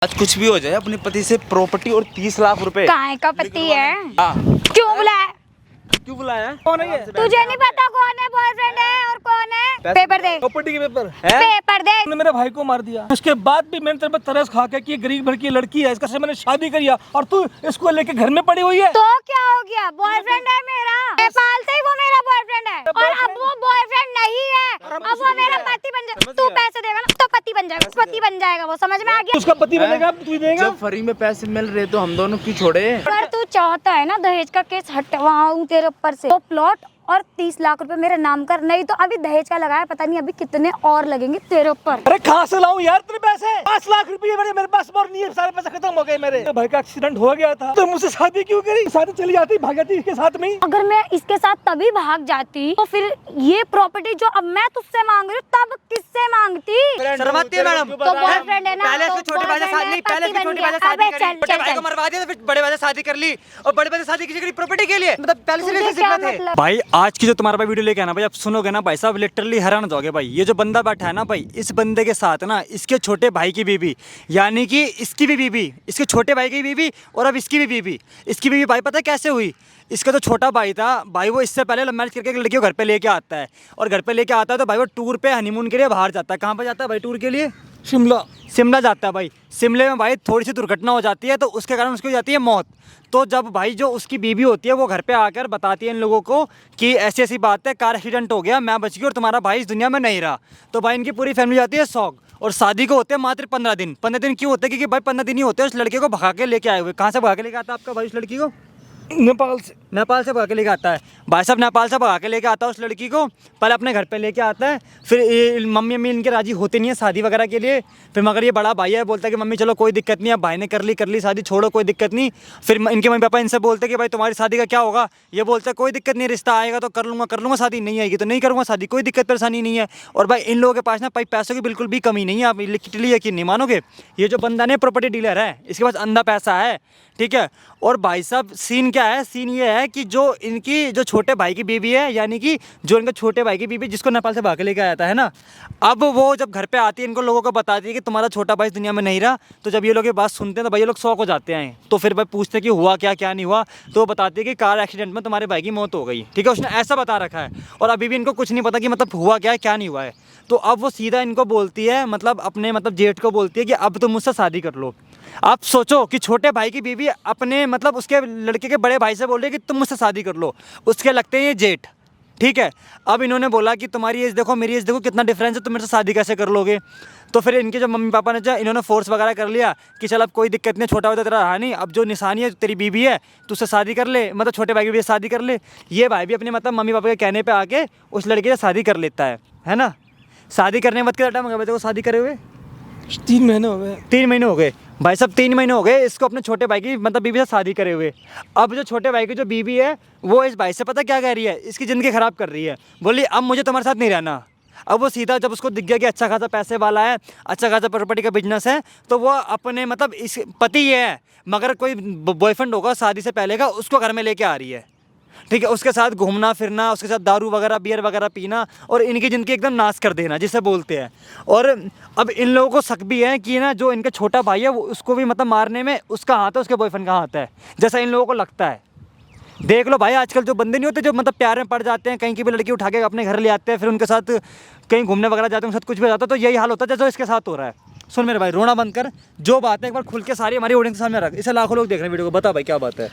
आज कुछ भी हो जाए अपने पति से प्रॉपर्टी और 30 लाख रुपए। काय का पति है? हाँ। क्यों बुलाया? क्यों बुलाया? कौन है ये? तुझे नहीं पता कौन है बॉयफ्रेंड है और कौन है? पेपर दे, प्रॉपर्टी के पेपर पेपर दे। ने मेरे भाई को मार दिया। उसके बाद भी मैंने तेरे पे तरस खा के कि ये गरीब घर की लड़की है, इसका से मैंने शादी करी है और तू इसको लेके घर में पड़ी हुई है। तो क्या हो गया? बॉयफ्रेंड है मेरा, नेपाल से ही वो मेरा बॉयफ्रेंड है और अब वो बॉयफ्रेंड नहीं है, अब वो मेरा पति बन जाएगा। तू पैसे देगा ना तो पति बन जाएगा, पति बन जाएगा वो, समझ में आ गया? उसका पति बनेगा, तू देगा। जब फ्री में पैसे मिल रहे तो हम दोनों क्यों छोड़े? अगर तू चाहता है ना दहेज का केस हटवाऊं तेरे ऊपर से, तो प्लॉट और 30 लाख रुपए मेरे नाम कर, नहीं तो अभी दहेज का लगाया, पता नहीं अभी कितने और लगेंगे तेरे ऊपर। अरे कहाँ से लाऊं यार तेरे पैसे? 5 लाख रुपए मेरे पास और नहीं है, सारे पैसे खत्म हो गए मेरे। भाई का एक्सीडेंट हो गया था तो मुझसे शादी क्यों करी? शादी चली जाती, भाग जाती इसके साथ में ही। अगर मैं इसके साथ तभी भाग जाती तो फिर ये प्रॉपर्टी जो अब मैं तुझसे मांग रही हूँ तब किससे मांगती? शर्माती है मैडम। तो बॉयफ्रेंड है ना, पहले तो इसको छोटे भाई से boyfriend शादी है, नहीं, पहले पति इसको बन छोटे गया। भाई से शादी अबे करी, चल, छोटे चल, भाई को चल। मरवा दिया, तो फिर बड़े भाई से शादी कर ली और बड़े भाई से शादी किसी करी प्रॉपर्टी के लिए, मतलब पहले से तुझे रिलेशनशिप क्या में थे। मतलब? भाई आज की जो तुम्हारा भाई वीडियो लेके आना भाई, आप सुनोगे ना भाई साहब लिटरली हैरान हो जाओगे भाई। ये जो बंदा बैठा है ना भाई, इस बंदे के साथ ना इसके छोटे भाई की बीवी, यानी कि इसकी भी बीवी, इसके छोटे भाई की बीवी और अब इसकी भी बीवी। इसकी बीवी भाई पता है कैसे हुई? इसका जो छोटा भाई था भाई, वो इससे पहले लव मैरिज करके एक लड़की को घर पे लेके आता है और घर पे लेके आता है तो भाई वो टूर पे हनीमून के लिए बाहर जाता है। कहाँ पे जाता है भाई टूर के लिए? शिमला। शिमला जाता है भाई। शिमले में भाई थोड़ी सी दुर्घटना हो जाती है तो उसके कारण उसकी हो जाती है मौत। तो जब भाई जो उसकी बीवी होती है वो घर पे आकर बताती है इन लोगों को कि ऐसी ऐसी बात है, कार एक्सीडेंट हो गया, मैं बच गई और तुम्हारा भाई इस दुनिया में नहीं रहा। तो भाई इनकी पूरी फैमिली जाती है शौक, और शादी को होते हैं मात्र 15 दिन। 15 दिन क्यों होते हैं? क्योंकि भाई 15 दिन ही होते हैं उस लड़के को भगा के लेके आए हुए। कहाँ से भगा के लेके आता है आपका भाई उस लड़की को? नेपाल से। नेपाल से भगा के लेके आता है भाई साहब, नेपाल से भगा के लेके आता है उस लड़की को। पहले अपने घर पे लेके आता है, फिर मम्मी अम्मी इनके राजी होते नहीं है शादी वगैरह के लिए। फिर मगर ये बड़ा भाई है, बोलता है कि मम्मी चलो कोई दिक्कत नहीं है, भाई ने कर ली शादी, छोड़ो कोई दिक्कत नहीं। फिर इनके मम्मी पापा इनसे बोलते हैं कि भाई तुम्हारी शादी का क्या होगा? ये बोलता है कोई दिक्कत नहीं, रिश्ता आएगा तो कर लूँगा शादी, नहीं आएगी तो नहीं करूँगा शादी, कोई दिक्कत परेशानी नहीं है। और भाई इन लोगों के पास ना भाई पैसों की बिल्कुल भी कमी नहीं है, आप लिटरली यकीन नहीं मानोगे। ये जो बंदा ने प्रॉपर्टी डीलर है, इसके पास अंधा पैसा है, ठीक है। और भाई साहब सीन क्या है? सीन ये है कि जो इनकी जो छोटे भाई की बीवी है, यानी कि जो इनके छोटे भाई की बीवी जिसको नेपाल से भाग के लेके आया था है ना, अब वो जब घर पे आती है इनको लोगों को बताती है कि तुम्हारा छोटा भाई इस दुनिया में नहीं रहा। तो जब ये लोग ये बात सुनते हैं तो भाई ये लोग शौक हो जाते हैं। तो फिर भाई पूछते हैं कि हुआ क्या क्या नहीं हुआ, तो वो बताती है कि कार एक्सीडेंट में तुम्हारे भाई की मौत हो गई, ठीक है। उसने ऐसा बता रखा है और अभी भी इनको कुछ नहीं पता कि मतलब हुआ क्या है क्या नहीं हुआ है। तो अब वो सीधा इनको बोलती है, मतलब अपने मतलब जेठ को बोलती है कि अब तुम मुझसे शादी कर लो। आप सोचो कि छोटे भाई की बीवी अपने मतलब उसके लड़के के बड़े भाई से बोल रही है कि तुम मुझसे शादी कर लो, उसके लगते हैं ये जेठ, ठीक है। अब इन्होंने बोला कि तुम्हारी एज देखो मेरी एज देखो कितना डिफरेंस है, तुम मेरे से शादी कैसे कर लोगे? तो फिर इनके जो मम्मी पापा ने इन्होंने फोर्स वगैरह कर लिया कि चल अब कोई दिक्कत नहीं, छोटा होता तेरा रहा नहीं, अब जो निशानी है तेरी बीवी है तो उससे शादी कर ले, मतलब छोटे भाई की भी शादी कर ले। ये भाई भी अपने मतलब मम्मी पापा के कहने पर आके उस लड़के से शादी कर लेता है ना। शादी करने मत के टाइम हो गया देखो शादी करे हुए 3 महीने हो गए। 3 महीने हो गए भाई साहब, 3 महीने हो गए इसको अपने छोटे भाई की मतलब बीवी से शादी करे हुए। अब जो छोटे भाई की जो बीवी है वो इस भाई से पता क्या कह रही है, इसकी ज़िंदगी ख़राब कर रही है। बोली अब मुझे तुम्हारे साथ नहीं रहना। अब वो सीधा जब उसको दिख गया कि अच्छा खासा पैसे वाला है, अच्छा खासा प्रॉपर्टी का बिजनेस है, तो वो अपने मतलब इस पति है मगर कोई बॉयफ्रेंड होगा शादी से पहले का, उसको घर में लेके आ रही है, ठीक है। उसके साथ घूमना फिरना, उसके साथ दारू वगैरह बियर वगैरह पीना और इनकी ज़िंदगी एकदम नाश कर देना जिसे बोलते हैं। और अब इन लोगों को शक भी है कि ना जो इनका छोटा भाई है वो उसको भी मतलब मारने में उसका हाथ है, उसके बॉयफ्रेंड का हाथ है, जैसा इन लोगों को लगता है। देख लो भाई आजकल जो बंदे नहीं होते जो मतलब प्यार में पड़ जाते हैं, कहीं की भी लड़की उठा के अपने घर ले आते हैं, फिर उनके साथ कहीं घूमने वगैरह जाते हैं, उनके साथ कुछ भी हो जाता है, तो यही हाल होता है जैसा इसके साथ हो रहा है। सुन मेरे भाई, रोना बंद कर, जो बात है एक बार खुल के सारी हमारी ऑडियंस के सामने रख, इसे लाखों लोग देख रहे हैं वीडियो को, बता भाई क्या बात है।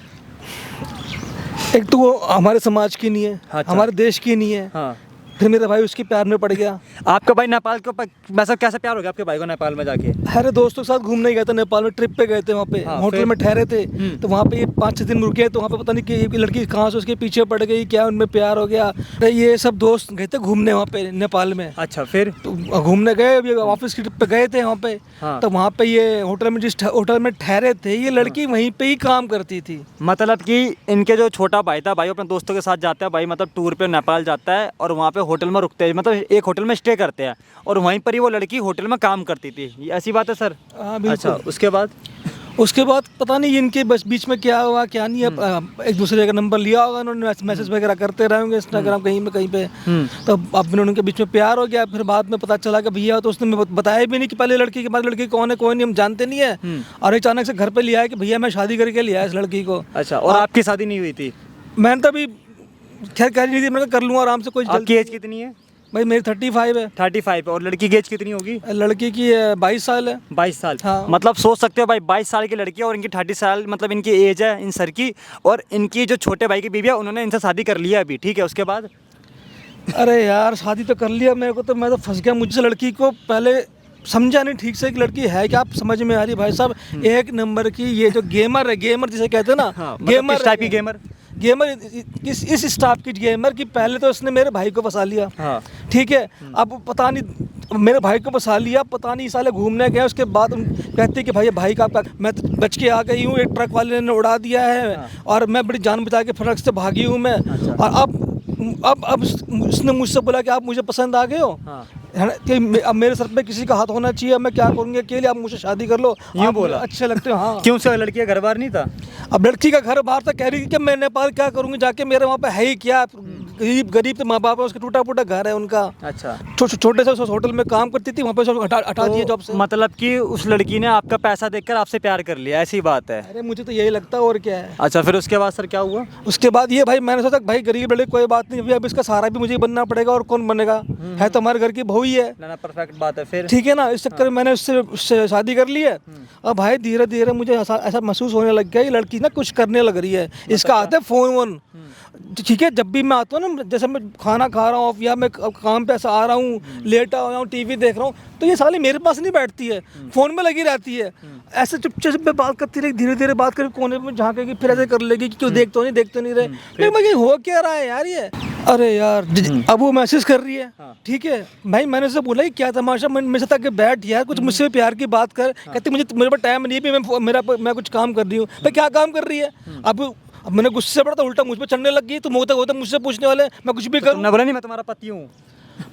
एक तो वो हमारे समाज की नहीं है, अच्छा। हमारे देश की नहीं है। हाँ, फिर मेरा भाई उसके प्यार में पड़ गया। आपका भाई नेपाल के ऊपर वैसा कैसे प्यार हो गया आपके भाई को नेपाल में जाके? अरे दोस्तों के साथ घूमने गए थे नेपाल में, ट्रिप पे गए थे, वहाँ पे हाँ, होटल फिर? में ठहरे थे। तो वहाँ पे ये 5-6 दिन रुके, तो वहाँ पे पता नहीं कि ये लड़की कहाँ से उसके पीछे पड़ गई, क्या उनमें प्यार हो गया। तो ये सब दोस्त गए थे घूमने वहाँ पे नेपाल में। अच्छा, फिर तो घूमने गए, ये ऑफिस की ट्रिप पे गए थे वहाँ पे। हाँ। तो वहाँ पे ये होटल में जिस होटल में ठहरे थे, ये लड़की वहीं पे ही काम करती थी। मतलब कि इनके जो छोटा भाई था, भाई अपने दोस्तों के साथ जाता है, भाई मतलब टूर पे नेपाल जाता है और वहाँ पे होटल में रुकते हैं, मतलब एक होटल में स्टे करते हैं और वहीं पर ही वो लड़की होटल में काम करती थी, ये ऐसी बात है सर? हाँ बिल्कुल। अच्छा, उसके बाद उसके बाद पता नहीं इनके बस बीच में क्या हुआ क्या नहीं, अब एक दूसरे का नंबर लिया होगा उन्होंने, मैसेज वगैरह करते रहे होंगे इंस्टाग्राम कहीं पे। तो अब उनके बीच में प्यार हो गया। फिर बाद में पता चला कि भैया, तो उसने बताया भी नहीं कि पहले लड़की के बाद लड़की कौन है कौन नहीं, हम जानते नहीं है। और अचानक से घर पे लिया है कि भैया मैं शादी करके लिया है इस लड़की को। अच्छा, और आपकी शादी नहीं हुई थी? मैंने तो अभी खैर कह नहीं थी, मैंने कहा कर लूँगा आराम से, कोई आपकी एज कितनी है? भाई मेरी 35 है। 35। और लड़की की एज कितनी होगी? लड़की की 22 साल है। 22 साल। हाँ। मतलब सोच सकते हो भाई, 22 साल की लड़की है और इनकी 30 साल मतलब इनकी एज है इन सर की। और इनकी जो छोटे भाई की बीवी है उन्होंने इनसे शादी कर लिया अभी, ठीक है? उसके बाद अरे यार शादी तो कर लिया मेरे को, तो मैं तो फंस गया। मुझसे लड़की को पहले समझा नहीं ठीक से कि लड़की है क्या, आप समझ में आ रही भाई साहब। एक नंबर की ये जो गेमर है, गेमर जिसे कहते हैं ना, मतलब किस टाइप की गेमर? गेमर इस स्टाफ की गेमर की। पहले तो उसने मेरे भाई को फंसा लिया, ठीक है। अब पता नहीं मेरे भाई को फंसा लिया, पता नहीं साले घूमने गए। उसके बाद कहते कि भाई का आपका, मैं तो बच के आ गई हूँ, एक ट्रक वाले ने उड़ा दिया है और मैं बड़ी जान बचा के ट्रक से भागी हूँ मैं। और अब उसने मुझसे बोला कि आप मुझे पसंद आ गए हो, है ना, कि अब मेरे सर पे किसी का हाथ होना चाहिए, मैं क्या करूँगी अकेले, आप मुझसे शादी कर लो, यूँ आप बोला? अच्छे लगते हो। हाँ। क्यों से लड़की का घर बार नहीं था? अब लड़की का घर बाहर था, कह रही थी कि मैं नेपाल क्या करूँगी जाके, मेरे वहाँ पे है ही क्या, गरीब माँ बाप है, उसका टूटा फूटा घर है उनका। अच्छा। छोटे से उस होटल में काम करती थी, वहाँ पे हटा दिया जॉब से। मतलब कि उस लड़की ने आपका पैसा देखकर आपसे प्यार कर लिया, ऐसी बात है? अरे मुझे तो यही लगता है, और क्या है। अच्छा, फिर उसके बाद सर क्या हुआ? उसके बाद ये भाई मैंने सोचा भाई गरीब लड़के कोई बात नहीं, अब इसका सहारा भी मुझे बनना पड़ेगा, और कौन बनेगा, है तो हमारे घर की बहू ही है ना, परफेक्ट बात है फिर। ठीक है ना। इस चक्कर में मैंने उससे शादी कर ली है। अब भाई धीरे धीरे मुझे ऐसा महसूस होने लग गया, ये लड़की ना कुछ करने लग रही है। इसका आता है फोन वोन, ठीक है। जब भी मैं आता हूँ ना, जैसे मैं खाना खा रहा हूँ या मैं काम पे ऐसा आ रहा हूँ, लेटा हुआ हूँ, टीवी देख रहा हूँ, तो ये साली मेरे पास नहीं बैठती है, फोन में लगी रहती है। ऐसे चुपचाप से बात करती रही, धीरे धीरे बात करके कोने में झांकेगी, फिर ऐसे कर लेगी कि क्यों देखते नहीं रहे। फिर मुझे हो क्या रहा है यार ये। अरे यार अब वो मैसेज कर रही है, ठीक है भाई। मैंने उससे बोला कि क्या तमाशा, मेरे साथ आके बैठ यार, कुछ मुझसे प्यार की बात कर। कहती मुझे मेरे पास टाइम नहीं है, मैं कुछ काम कर रही हूँ। भाई क्या काम कर रही है? अब मैंने गुस्से से पड़ा तो उल्टा मुझ पे चढ़ने लग गई। तुम होता मुझसे पूछने वाले, मैं कुछ भी करूँ। तुमने बोला नहीं मैं तुम्हारा पति हूँ?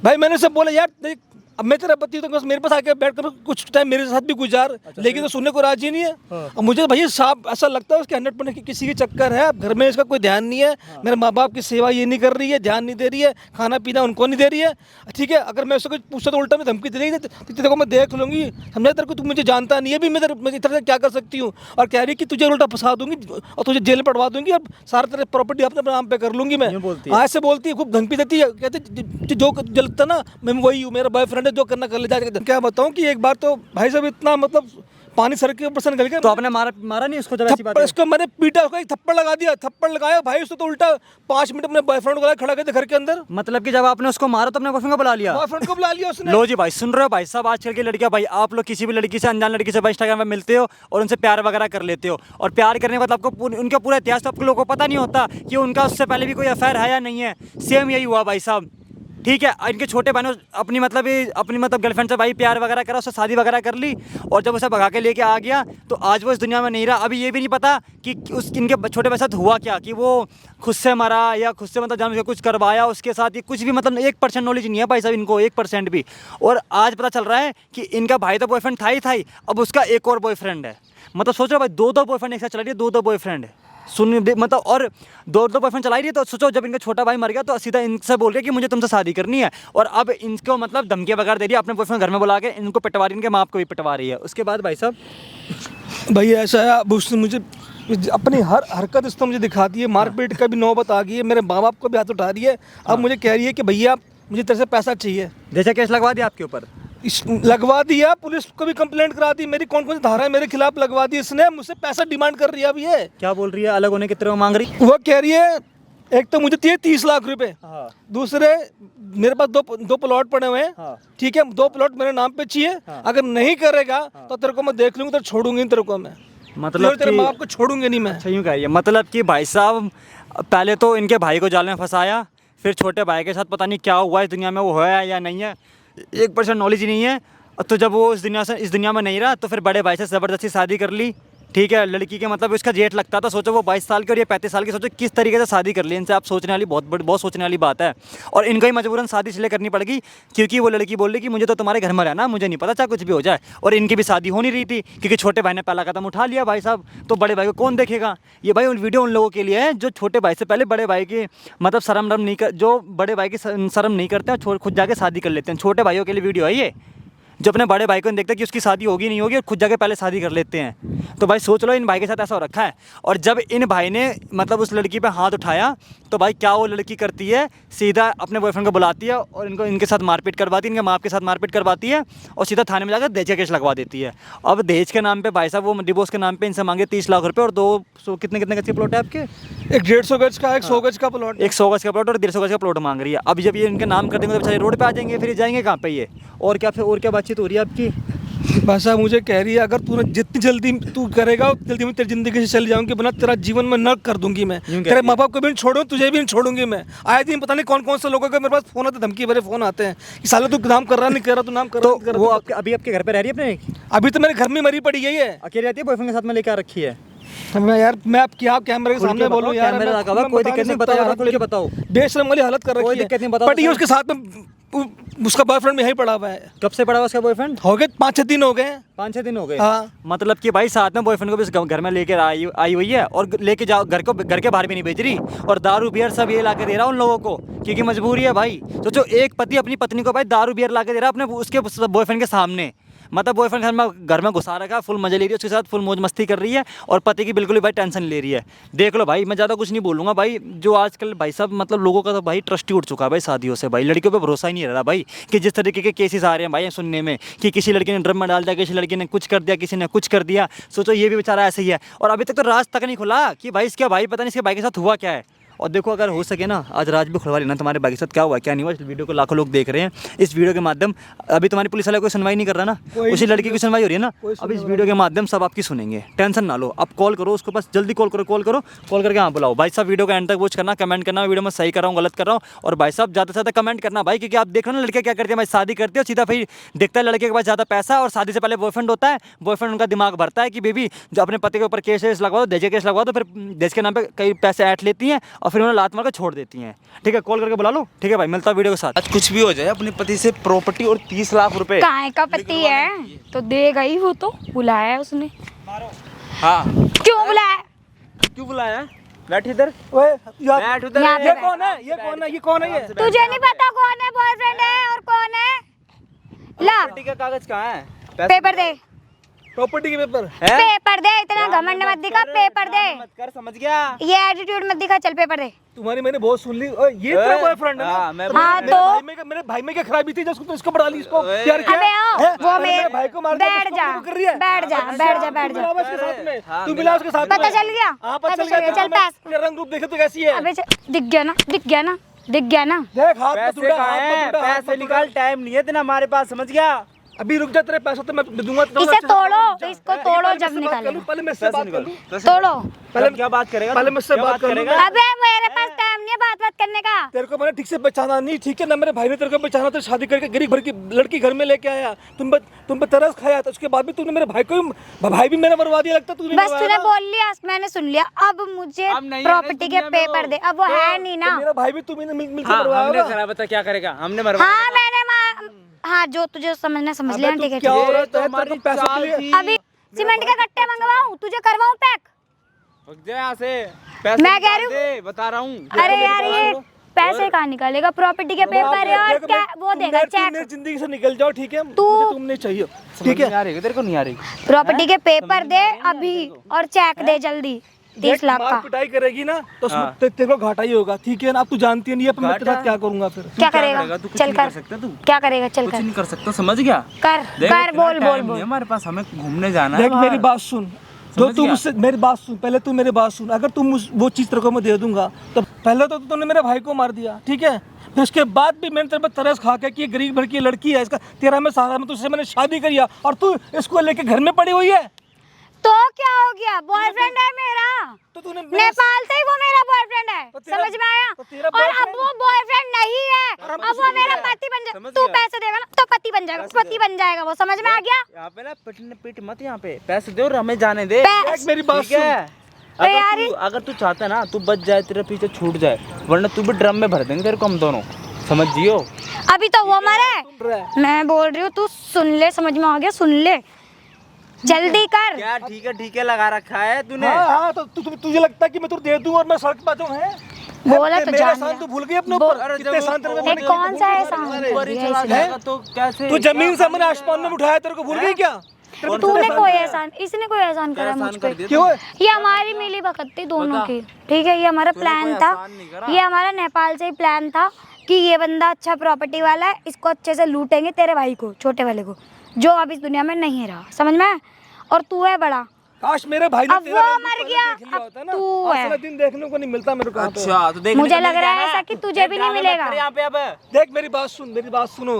भाई मैंने सब बोला यार देख, अब मैं तेरा पति तो बस मेरे पास आके बैठ कर कुछ टाइम मेरे साथ भी गुजार। लेकिन तो सुनने को राजी नहीं है। अब मुझे भैया साहब ऐसा लगता है उसके 100% किसी की चक्कर है, घर में इसका कोई ध्यान नहीं है, मेरे माँ बाप की सेवा ये नहीं कर रही है, ध्यान नहीं दे रही है, खाना पीना उनको नहीं दे रही है, ठीक है। अगर मैं उससे कुछ पूछता तो उल्टा में धमकी दे रही, तेरे को मैं देख लूँगी, समझा, तेरे को तू मुझे जानता नहीं है भी, मैं इस तरह से क्या कर सकती हूँ। और कह रही कि तुझे उल्टा फंसा दूंगी और तुझे जेल पढ़वा दूंगी, अब सारा तेरे प्रॉपर्टी अपने नाम पे कर लूँगी मैं। आज से बोलती है, खूब धमकी देती है, कहते जो जलता ना मैं वही हूँ, मेरा बॉयफ्रेंड है, जो करना कर ले जाके। क्या बताऊं कि एक बार तो भाई साहब इतना मतलब पानी सर के ऊपर से निकल गया। तो आपने मारा नहीं उसको? जब ऐसी बात है इसको मैंने पीटा, उसको एक थप्पड़ लगा दिया, थप्पड़ लगाया भाई उसको तो उल्टा 5 मिनट अपने बॉयफ्रेंड को खड़ा कर घर के अंदर। मतलब कि जब आपने उसको मारा तो अपने बॉयफ्रेंड को बुला लिया? बॉयफ्रेंड को बुला लिया उसने। लो जी भाई, सुन रहे हो भाई साहब, आजकल की लड़कियां, भाई आप लोग किसी भी लड़की से, अनजान लड़की से इंस्टाग्राम पे मिलते हो और उनसे प्यार वगैरह कर लेते हो, और प्यार करने के बाद आपको उनका पूरा इतिहास तो आप लोगों को पता नहीं होता कि उनका उससे पहले भी कोई अफेयर है या नहीं है। सेम यही हुआ भाई साहब, ठीक है। इनके छोटे बहनों अपनी मतलब गर्लफ्रेंड से भाई प्यार वगैरह करा, उससे शादी वगैरह कर ली, और जब उसे भगा के लेके आ गया तो आज वो इस दुनिया में नहीं रहा। अभी ये भी नहीं पता कि इनके छोटे बहन साथ हुआ क्या, कि वो खुद से मरा या खुद से मतलब जान के कुछ करवाया उसके साथ, ये कुछ भी मतलब 1% नॉलेज नहीं है भाई साहब इनको, 1% भी। और आज पता चल रहा है कि इनका भाई तो बॉयफ्रेंड था ही, अब उसका एक और बॉयफ्रेंड है। मतलब सोचो भाई, दो बॉयफ्रेंड एक साथ चला रही है, दो बॉयफ्रेंड है, सुन मतलब, और दो बॉयफ्रेंड चला रही है। तो सोचो जब इनका छोटा भाई मर गया तो सीधा इनसे बोल रही है कि मुझे तुमसे शादी करनी है, और अब इनको मतलब धमकी वगैरह दे रही है, अपने बॉयफ्रेंड घर में बुला के इनको पिटवा रही है, इनके माँ बाप को भी पिटवा रही है। उसके बाद भाई साहब भाई ऐसा है, अब उसने मुझे अपनी हर हरकत इसको मुझे दिखाती है, मारपीट का भी नौबत आ गई है, मेरे माँ बाप को भी हाथ उठा रही है। अब मुझे कह रही है कि भैया मुझे तेरे से पैसा चाहिए। जैसा केस लगवा दिया आपके ऊपर? लगवा दिया, पुलिस को भी कंप्लेंट करा दी, मेरी कौन कौन सी धारा है मेरे खिलाफ लगवा दी इसने। मुझसे पैसा डिमांड कर रही है। अब ये क्या बोल रही है? अलग होने की तरह मांग रही? वो कह रही है एक तो मुझे चाहिए 30 लाख रुपए, दूसरे मेरे पास दो प्लॉट पड़े हुए हैं, ठीक है, 2 प्लॉट मेरे नाम पे चाहिए, अगर नहीं करेगा तो तेरे को मैं देख लूंगी, तो छोड़ूंगी तेरे को मैं, मतलब तेरे माँ बाप को छोड़ूंगी नहीं मैं। अच्छा यूँ कहिए, मतलब कि भाई साहब पहले तो इनके भाई को जाल में फंसाया, फिर छोटे भाई के साथ पता नहीं क्या हुआ इस दुनिया में, वो है या नहीं है, 1% नॉलेज ही नहीं है। तो जब वो इस दुनिया में नहीं रहा तो फिर बड़े भाई से ज़बरदस्ती शादी कर ली, ठीक है, लड़की के मतलब उसका जेठ लगता था, सोचो वो 22 साल की और ये 35 साल की, सोचो किस तरीके से शादी कर ली इनसे। आप सोचने वाली बहुत सोचने वाली बात है। और इनको ही मजबूरन शादी इसलिए करनी पड़ेगी क्योंकि वो लड़की बोल रही कि मुझे तो तुम्हारे घर में रहना, मुझे नहीं पता चाहे कुछ भी हो जाए। और इनकी भी शादी हो नहीं रही थी क्योंकि छोटे भाई ने पहला कदम उठा लिया भाई साहब, तो बड़े भाई को कौन देखेगा। ये भाई उन वीडियो उन लोगों के लिए है जो छोटे भाई से पहले बड़े भाई की मतलब शर्म नहीं कर, जो बड़े भाई की शर्म नहीं करते हैं, खुद जाके शादी कर लेते हैं। छोटे भाइयों के लिए वीडियो है ये, जो अपने बड़े भाई को नहीं देखते कि उसकी शादी होगी नहीं होगी और खुद जाके पहले शादी कर लेते हैं। तो भाई सोच लो इन भाई के साथ ऐसा हो रखा है। और जब इन भाई ने मतलब उस लड़की पे हाथ उठाया तो भाई क्या वो लड़की करती है, सीधा अपने बॉयफ्रेंड को बुलाती है और इनके साथ मारपीट करवाती है, इनके माँ के साथ मारपीट करवाती है और सीधा थाने में जाकर दहेज का केस लगवा देती है। अब दहेज के नाम पे भाई साहब वो डिवोर्स के नाम पे इनसे मांगे 30 लाख रुपये और 200 कितने गज के प्लॉट है आपके? एक 150 गज का, एक 100 गज का प्लॉट, एक 100 गज का प्लॉट और 150 गज का प्लॉट मांग रही है। अब जब ये इनके नाम कर देंगे तो बेचारे रोड पे आ जाएंगे, फिर जाएंगे कहाँ पे ये? और क्या बातचीत हो रही है आपकी? भाई साहब मुझे कह रही है अगर तूने जितनी जल्दी तू करेगा जल्दी मैं तेरी जिंदगी से चली जाऊंगी, बना तेरा जीवन में नर्क कर दूंगी मैं। तेरे माँ बाप को भी नहीं छोड़ूं, तुझे भी नहीं छोड़ूंगी मैं। आए दिन पता नहीं कौन कौन से लोगों के मेरे पास फोन आते, धमकी भरे फोन आते हैं कि साले तू नाम कर रहा नहीं कर रहा, तू नाम कर रहा। तो वो अभी आपके घर पे रह रही है अपने? अभी तो मेरे घर में मरी पड़ी है ये, अकेले रहती है, बॉयफ्रेंड के साथ में लेकर आ रखी है? मैं यार मैं अब क्या कैमरे के सामने बोलूं यार, कैमरा लगा हुआ, कोई दिक्कत नहीं, बताओ खुल के बताओ। बेशरम वाली हालत कर रखी है, बट ये उसके साथ में उसका बॉयफ्रेंड में यही पड़ा हुआ है। कब से पड़ा हुआ उसका बॉयफ्रेंड? हो गए 5-6 दिन हो गए। 5-6 दिन हो गए? हाँ। मतलब कि भाई साथ में बॉयफ्रेंड को भी इस घर में लेकर आई हुई है और लेके जाओ घर के बाहर भी नहीं भेज रही और दारू बियर सब ये ला के दे रहा उन लोगों को क्योंकि मजबूरी है भाई। सोचो एक पति अपनी पत्नी को भाई दारू बियर ला के दे रहा अपने उसके बॉयफ्रेंड के सामने, मतलब बॉयफ्रेंड घर में घुसा रखा है, फुल मजे ले रही है, उसके साथ फुल मौज मस्ती कर रही है और पति की बिल्कुल भी भाई टेंशन ले रही है। देख लो भाई, मैं ज़्यादा कुछ नहीं बोलूँगा भाई। जो आजकल भाई साहब मतलब लोगों का तो भाई ट्रस्ट ही उठ चुका है भाई शादियों से, भाई लड़कियों पे भरोसा ही नहीं रहा भाई। कि जिस तरीके के केसेस आ रहे हैं भाई सुनने में कि किसी लड़की ने ड्रम में डाल दिया, किसी लड़की ने कुछ कर दिया, किसी ने कुछ कर दिया। सोचो ये भी बेचारा ऐसे ही है और अभी तक तो राज तक नहीं खुला कि भाई इसका भाई पता नहीं इसके भाई के साथ हुआ क्या है। और देखो अगर हो सके ना आज राज भी खुलवा लेना तुम्हारे भाई के साथ क्या हुआ क्या नहीं हुआ। इस वीडियो को लाखों लोग देख रहे हैं, इस वीडियो के माध्यम अभी तुम्हारी पुलिस वाला कोई सुनवाई नहीं कर रहा ना, उसी लड़की की सुनवाई हो रही है ना, अब इस वीडियो के माध्यम सब आपकी सुनेंगे, टेंशन ना लो। अब कॉल करो उसको, बस जल्दी कॉल करके हाँ बुलाओ। भाई साहब वीडियो का एंड तक वॉच करना, कमेंट करना वीडियो में सही कर रहा हूँ गलत कर रहा हूँ। और भाई साहब ज़्यादा से ज़्यादा कमेंट करना भाई, क्योंकि आप देख रहे हो ना लड़के क्या करते हैं भाई, शादी करते हो सीधा फिर देखता है लड़के के पास ज़्यादा पैसा और शादी से पहले बॉयफ्रेंड होता है, बॉयफ्रेंड उनका दिमाग भरता है कि बेबी जो अपने पति के ऊपर केस लगवा दो, दहेज केस लगवा दो, फिर दहेज के नाम पे कई पैसे ऐंठ लेती हैं और फिर उन्हें लात मार के छोड़ देती हैं। ठीक है, कॉल करके बुला लो। ठीक है भाई, मिलता है वीडियो के साथ। आज कुछ भी हो जाए अपने पति से प्रॉपर्टी और 30 लाख रुपए। काय का पति है तो देगा ही, वो तो बुलाया है उसने। हाँ क्यों बुलाया? क्यों बुलाया? बैठ इधर, यार बैठ उधर। यहाँ पे ये कौन है, ये कौन है, ये कौन है? ये तुझे नहीं पता कौन है बॉयफ्रेंड है और कौन है? ला प्रॉपर्टी का कागज कहाँ है? पेपर दे, प्रॉपर्टी के पेपर है? पेपर दे। इतना घमंड मत दिखा, पेपर दे। मत कर, समझ गया? ये एटीट्यूड मत दिखा, चल पेपर दे। तुम्हारी मैंने बहुत सुन ली। ओए, ये तेरा बॉयफ्रेंड है ना? हाँ, मैं हाँ, मेरे तो मेरे भाई में क्या खराबी थी जिसको तो इसको बढ़ा ली इसको यार क्या अबे आओ, है? वो मैंने मेरे भाई को मार दिया, बैठ उसको जा, क्यों कर रही है? बैठ जा, बैठ जा, बैठ तू जा। मिला उसके साथ में, हाँ, तू मिला उसके साथ में। पता चल गया? हाँ पता चल गया। चल पैस। तेरा रंग रूप देखे तो कैसी है? अबे दिख गया ना, दिख गया ना, दिख गया ना। देख हाथ पैसे पतुड़ा, कहाँ हाथ हैं? पतुड़ा, हाथ पैसे पतुड़ा। निकाल, टाइम नहीं है इतना हमारे पास, समझ गया? अभी रुक जा, तेरे पैसे तो मैं दूंगा। इसे तोड़ो, इसको तोड़ो जब निकालेगा। पहले मुझसे बात कर लूं। तोड़ो। पहले क्या बात करेगा? पहले मुझसे बात करेगा। अबे मेरे पास टाइम नहीं है बात करने का। तेरे को मैंने ठीक से पहचाना नहीं, ठीक है ना? मेरे भाई ने तेरे को पहचाना, तो शादी करके गरीब घर की लड़की घर में लेके आया, तुम पे तरस खाया, तो उसके बाद भी तुमने मेरे भाई भी मैंने मरवा दिया लगता तूने। बस तूने बोल लिया, मैंने सुन लिया। अब मुझे अब नहीं है प्रॉपर्टी के दुनिया में पेपर वो। दे। अब वो है नहीं ना। मेरा भाई भी तुम्हें मिल से हाँ, मरवाया हमने होगा। करा, बता क्या करेगा? हमने मरवा। हाँ मैंने हाँ जो तुझे समझना समझ लिया। ठीक है, क्या हो ठीक रहा है। है? तो हमारी पैसा के लिए अभी सीमेंट के कट्टे मंगवाऊं, तुझे करवाऊं पैक? भाग जा यहाँ से, पैसे मैं कह निकाल रही दे, बता रहा हूँ। अरे यार ये पैसे कहाँ निकालेगा? प्रॉपर्टी के पेपर है और क्या वो देगा चेक। मेरी जिंदगी से निकल जाओ, ठीक है? तू- मुझे तुम नहीं चाहिए, ठीक है? नहीं आ रही, तेरे को नहीं आ रही। प्रॉपर्टी के पेपर दे अभी और चेक दे जल्दी 30 लाख मार का। पिटाई करेगी ना तो तेरे को घाटा ही होगा, ठीक है ना? अब तू जानती है नहीं, अब मैं तेरे साथ क्या करूंगा फिर? क्या करेगा? करेगा? तू कुछ चल नहीं कर कर सकता तू। क्या करेगा? चल कुछ कर नहीं कर सकता, समझ गया? कर देख, कर इतना बोल बोल टाइम नहीं बोल। है हमारे पास, हमें घूमने जाना है देख बाहर। मेरी बात सुन, जो समझ तू गया? मुझसे मेरी बात सुन, पहले तू मेरी बात सुन। अगर तुम वो चीज़ तेरे को मैं दे दूंगा तो पहले तो तूने मेरे भाई को मार दिया, ठीक है? फिर उसके बाद भी मैंने तेरे पर तरस खा के कि ये गरीब घर की लड़की है, इसका तेरा मैं सहारा, मैं तुझसे मैंने शादी करी है और तू इसको लेके घर में पड़ी हुई है। तो क्या हो गया, बॉयफ्रेंड है मेरा, तो तूने नेपाल से ही वो मेरा बॉयफ्रेंड है, तो तेरा- समझ में आया? तो तेरा और अब boyfriend- वो बॉयफ्रेंड नहीं है, अब वो मेरा पति बन जाएगा। तू पैसे देगा ना तो पति बन जाएगा, पति बन जाएगा वो, समझ में आ गया? यहाँ पे ना पीट मत, यहाँ पे पैसे दे और हमें जाने दे। देख मेरी बात ठीक है, सुन। अगर तू चाहता ना तू बच जाए, तेरे पीछे छूट जाए, वरना तू भी ड्रम में भर देंगे तेरे को हम दोनों, समझ जियो। अभी तो वो मरे, मैं बोल रही हूँ तू सुन ले, समझ में आ गया? सुन ले, जल्दी कर। क्या ठीक है लगा रखा है तूने? हाँ तो तुझे लगता है कि मैं तुझे दे दूं और मैं सड़क पर जाऊं? है बोला तो मेरा जान एहसान लिया। तू भूल गई अपने ऊपर? अरे कितने जब एहसान तेरे पे ये कौन सा एहसान ऊपर कर ही दिया चला इसने? जाएगा तो कैसे? तू जमीन से मैंने आसमान में उठाया, तेरे को भूल गई क्या? तूने कोई एहसान, इसने कोई एहसान करा मुझ पे? क्यों? ये हमारी मिली भगत थी दोनों की, ठीक है? ये हमारा प्लान था, ये हमारा नेपाल से ही प्लान था कि ये बंदा अच्छा प्रॉपर्टी वाला है, इसको अच्छे से लूटेंगे, तेरे भाई को, छोटे वाले को, जो अब इस दुनिया में नहीं रहा, समझ में? और तू है बड़ा, काश मेरे भाई ने अब तेरा वो रंग मर पहले गया, देख लिया अब होता ना। तू आज है। वाला दिन देखने को नहीं मिलता मेरे को। अच्छा तो देख, मुझे लग रहा है ऐसा कि तुझे भी नहीं मिलेगा। यहाँ पे अब देख मेरी बात सुन, मेरी बात सुनो।